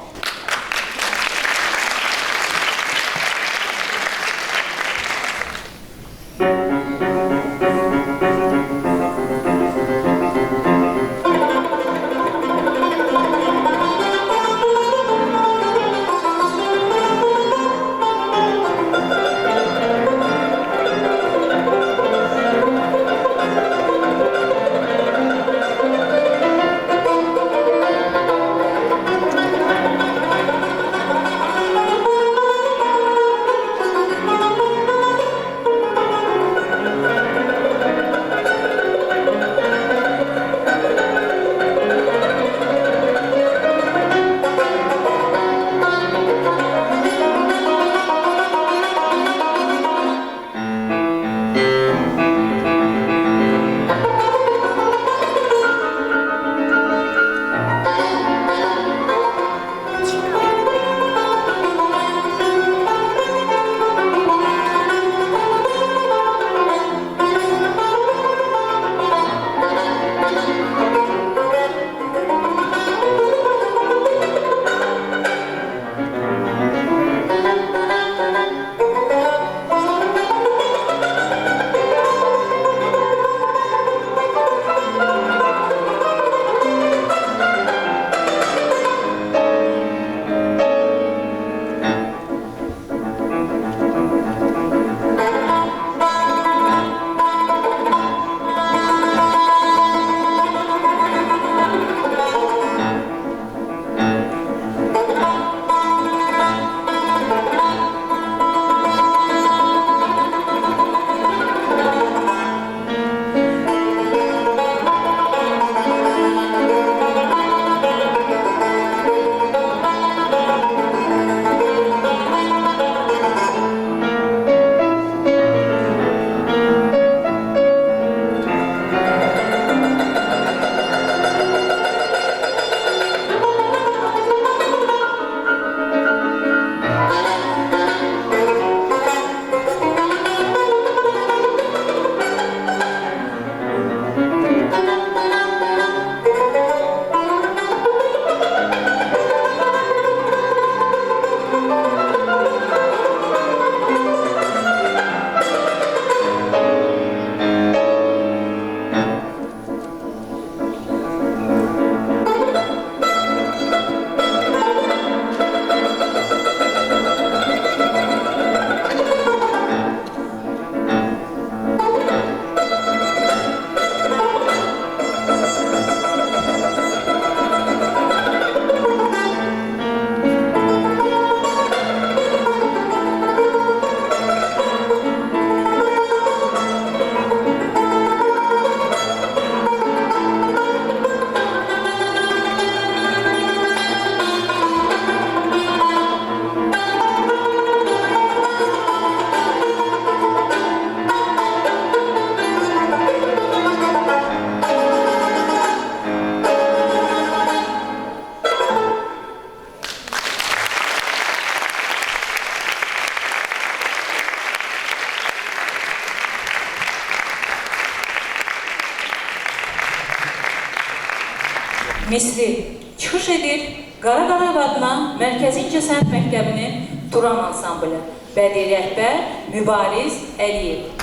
Misri çıxış edir Qara Qarayev adına Mərkəzi İncəsənət Məktəbinin Turan ansamblı, bədii rəhbər Mübariz Əliyev.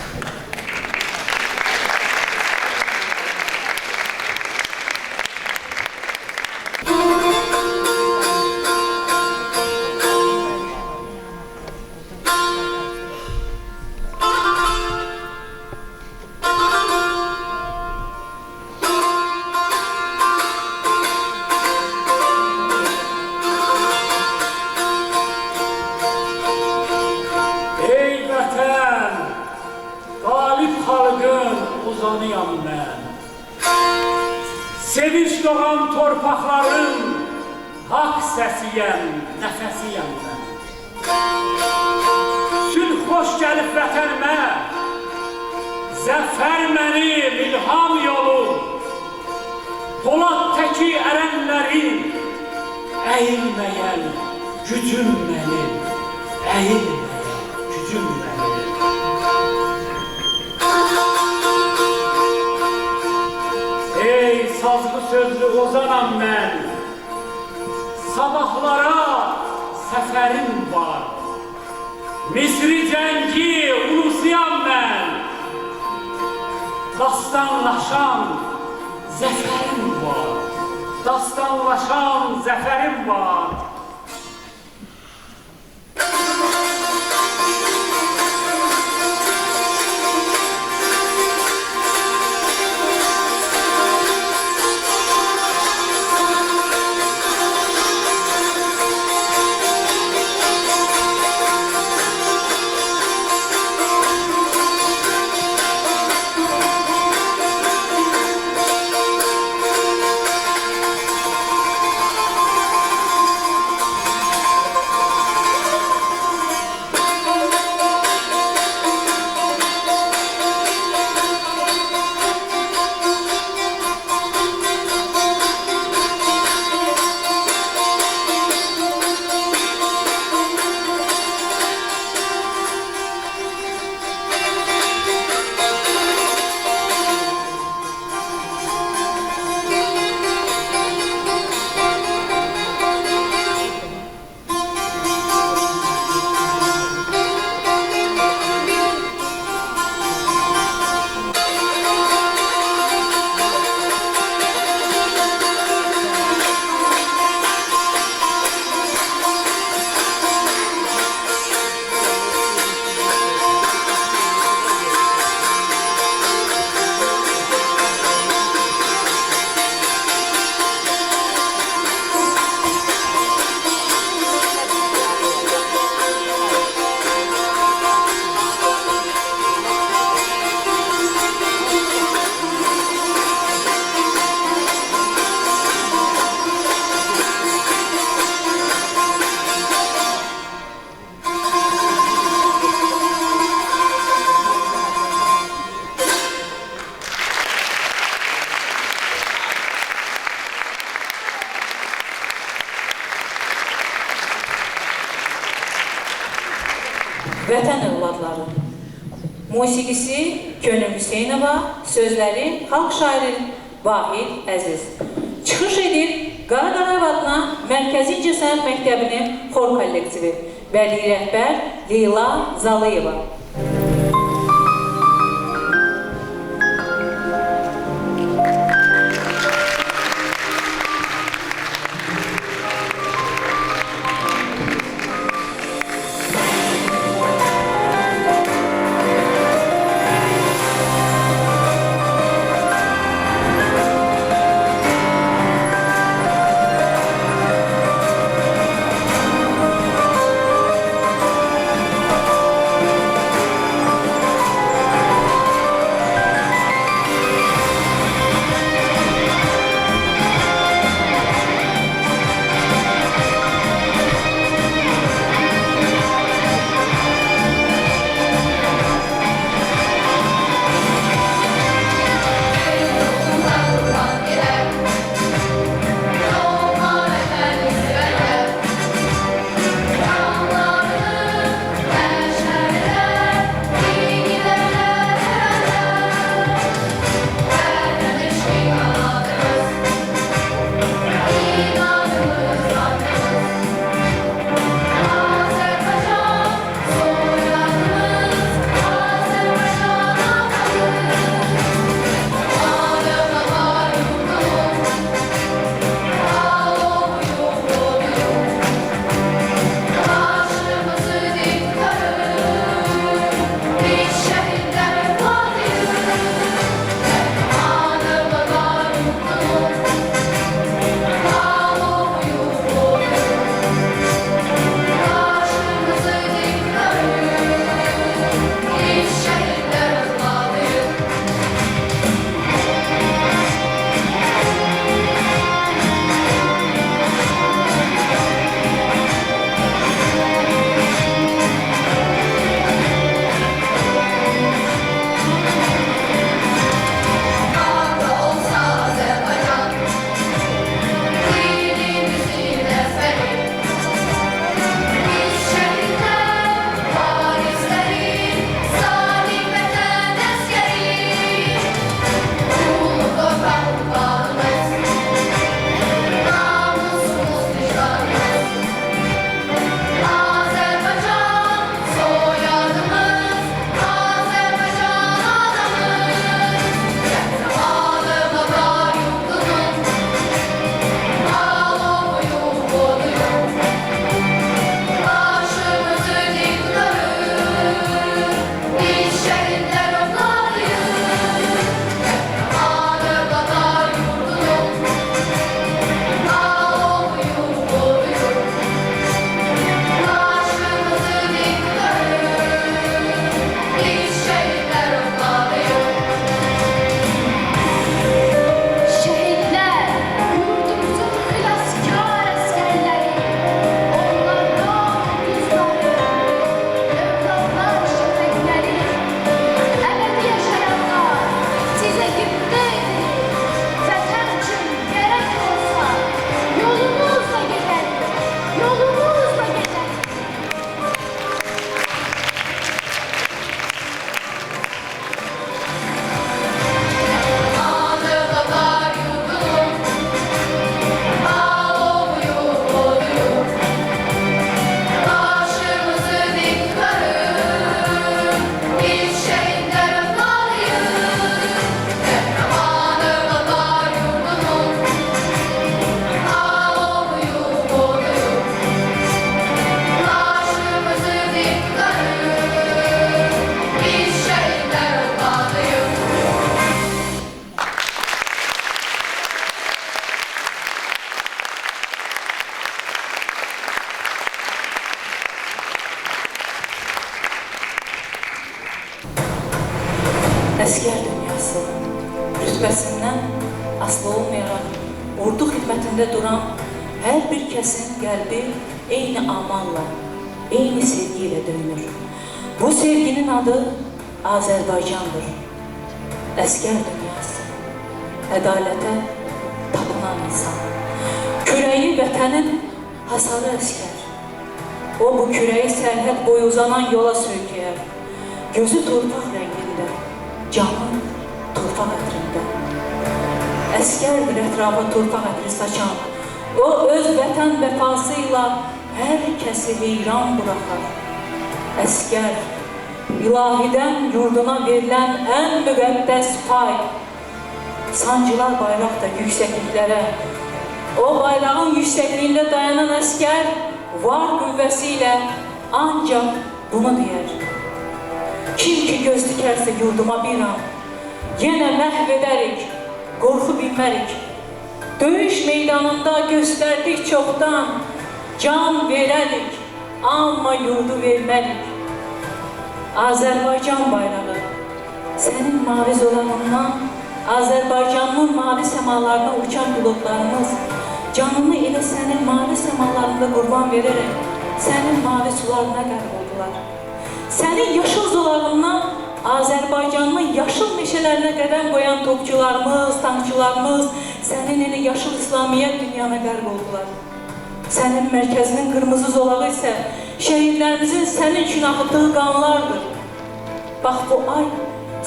Uzanıyam mən. Sevinç doğan torpaqların haqq səsiyəm, nəfəsiyəm mən. Sülh xoş gəlib vətənimə, zəfər mənim ilham yolu. Polad təki ərənlərin, əyilməyən gücüm mənim, əyilməyən. düşünmeli. Ey sazlı sözlü ozanam ben, sabahlara seferim var. Misri cengi unusuyam ben, dastanlaşan zaferim var. Dastanlaşan zaferim var. Vətən övladları. Musiqisi Könül Hüseynova, sözləri xalq şairi Vahid Əziz. Çıxış edir Qara Qarayev adına Mərkəzi İncəsənət Məktəbinin xor kollektivi. Bədii rəhbər Leyla Zalıyeva. Əskər dünyası rütbəsindən asılı olmayaraq ordu xidmətində duran hər bir kəsin qəlbi eyni amanla, eyni sevgi ilə döyünür. Bu sevginin adı Azərbaycandır. Əskər dünyası, ədalətə tapınan insan. Kürəyi vətənin hasarı əskər. O bu kürəyi sərhəd boyu uzanan yola söykəyər. Gözü torpaq rəngində, canı torpaq ətrində. Əskərdir ətrafa torpaq ətri saçan. O öz vətən vəfası ilə hər kəsi heyran buraxar. Əskər, ilahidən yurduna verilən ən müqəddəs pay. Sancılar bayraq da yüksəkliklərə. O bayrağın yüksəkliyində dayanan əskər var qüvvəsi ilə ancaq bunu deyər. Kim ki göz dikərsə yurduma bir an, yenə məhv edərik, qorxu bilmərik. Döyüş meydanında göstərdik çoxdan, can verərik, amma yurdu vermərik. Azərbaycan bayrağı, sənin mavi zolağından, Azərbaycanın mavi səmalarına uçan pilotlarımız, canını elə sənin mavi səmalarında qurban verərək, sənin mavi sularına qərb oldular. Sənin yaşıl zolağından Azərbaycanın yaşıl meşələrinə qədəm qoyan topçularımız, tankçılarımız, sənin elə yaşıl İslamiyyət dünyana qərb oldular. Sənin mərkəzinin qırmızı zolağı isə şəhidlərimizin sənin üçün axıtdığı qanlardır. Bax bu ay,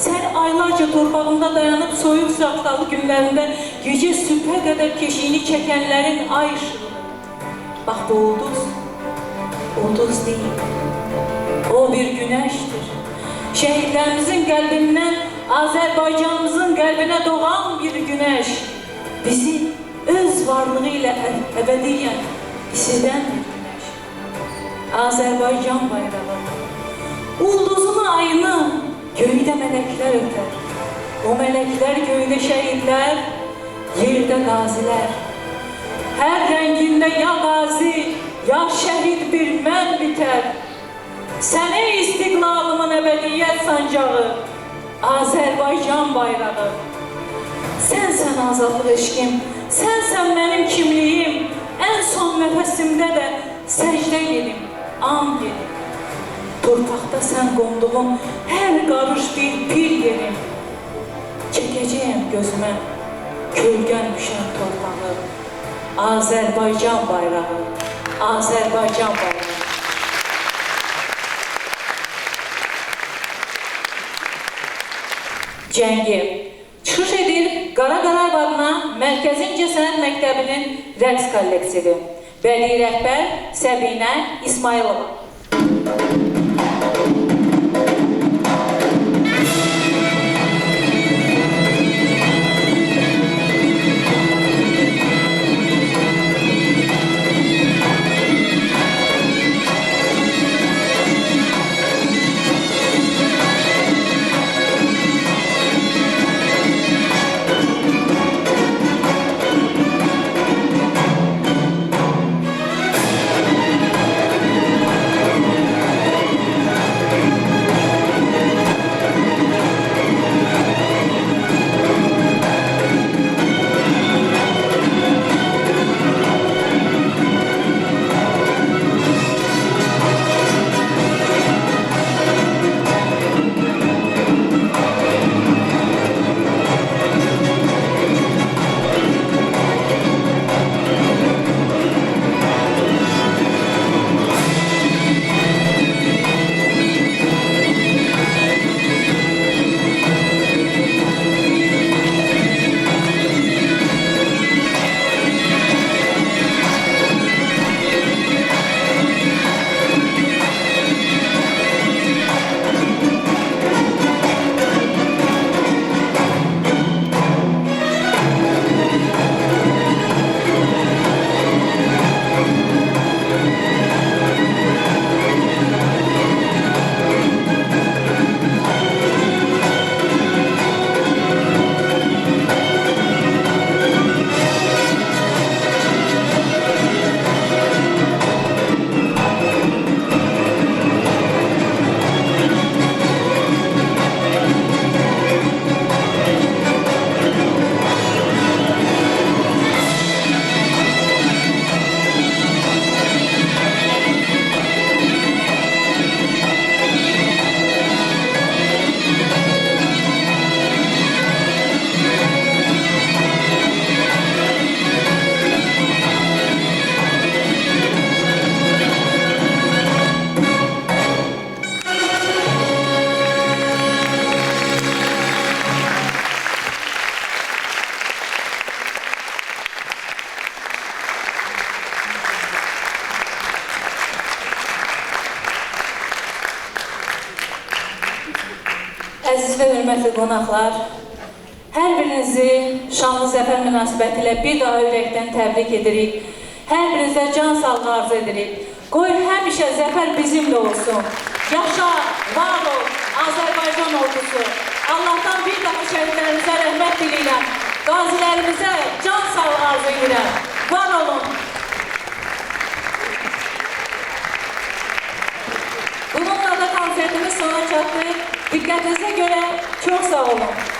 sən aylarca torpağında dayanıb soyuq sıraxtalı günlərində gecə sübhə qədər keşiyini çəkənlərin ay ışığıdır. Bax bu ulduz deyil, o bir günəşdir. Şəhidlərimizin qəlbindən Azərbaycanımızın qəlbinə doğan bir günəş, bizi öz varlığı ilə əbədiyyən isidən bir günəş. Azərbaycan bayrağı, ulduzun ayını göydə mələklər ötər. O mələklər göydə şəhidlər, yerdə qazilər. Hər rəngində ya qazi, ya şəhid bir mən bitər. Sənə istiqlalımın əbədiyyət sancağı, Azərbaycan bayrağı. Sənsən azadlıq eşqim, sənsən mənim kimliyim. Ən son nəfəsimdə də səcdə yedim, and yedim. Torpaqda sən qonduğum hər qarış bir pir yerim. Çəkəcəyəm gözümə kölgən düşən torpağı, Azərbaycan bayrağı, Azərbaycan bayrağı. Cəngi çıxış edir Qara Qarayev adına Mərkəzi İncəsənət Məktəbinin rəqs kollektivi. Bədii rəhbər Səbinə İsmailova. və hörmətli qonaqlar, hər birinizi şanlı zəfər münasibətilə bir daha ürəkdən təbrik edirik. Hər birinizə can sağlığı arzu edirik. Qoy həmişə zəfər bizimlə olsun. Yaşa, var ol, Azərbaycan ordusu. Allah'tan bir daha şəhidlərimizə rəhmət diləyirəm. Qazilərimizə can sağlığı arzu edirəm. Var olun. Bununla da konsertimiz sona çatdı. Diqqətinizə görə çox sağ olun.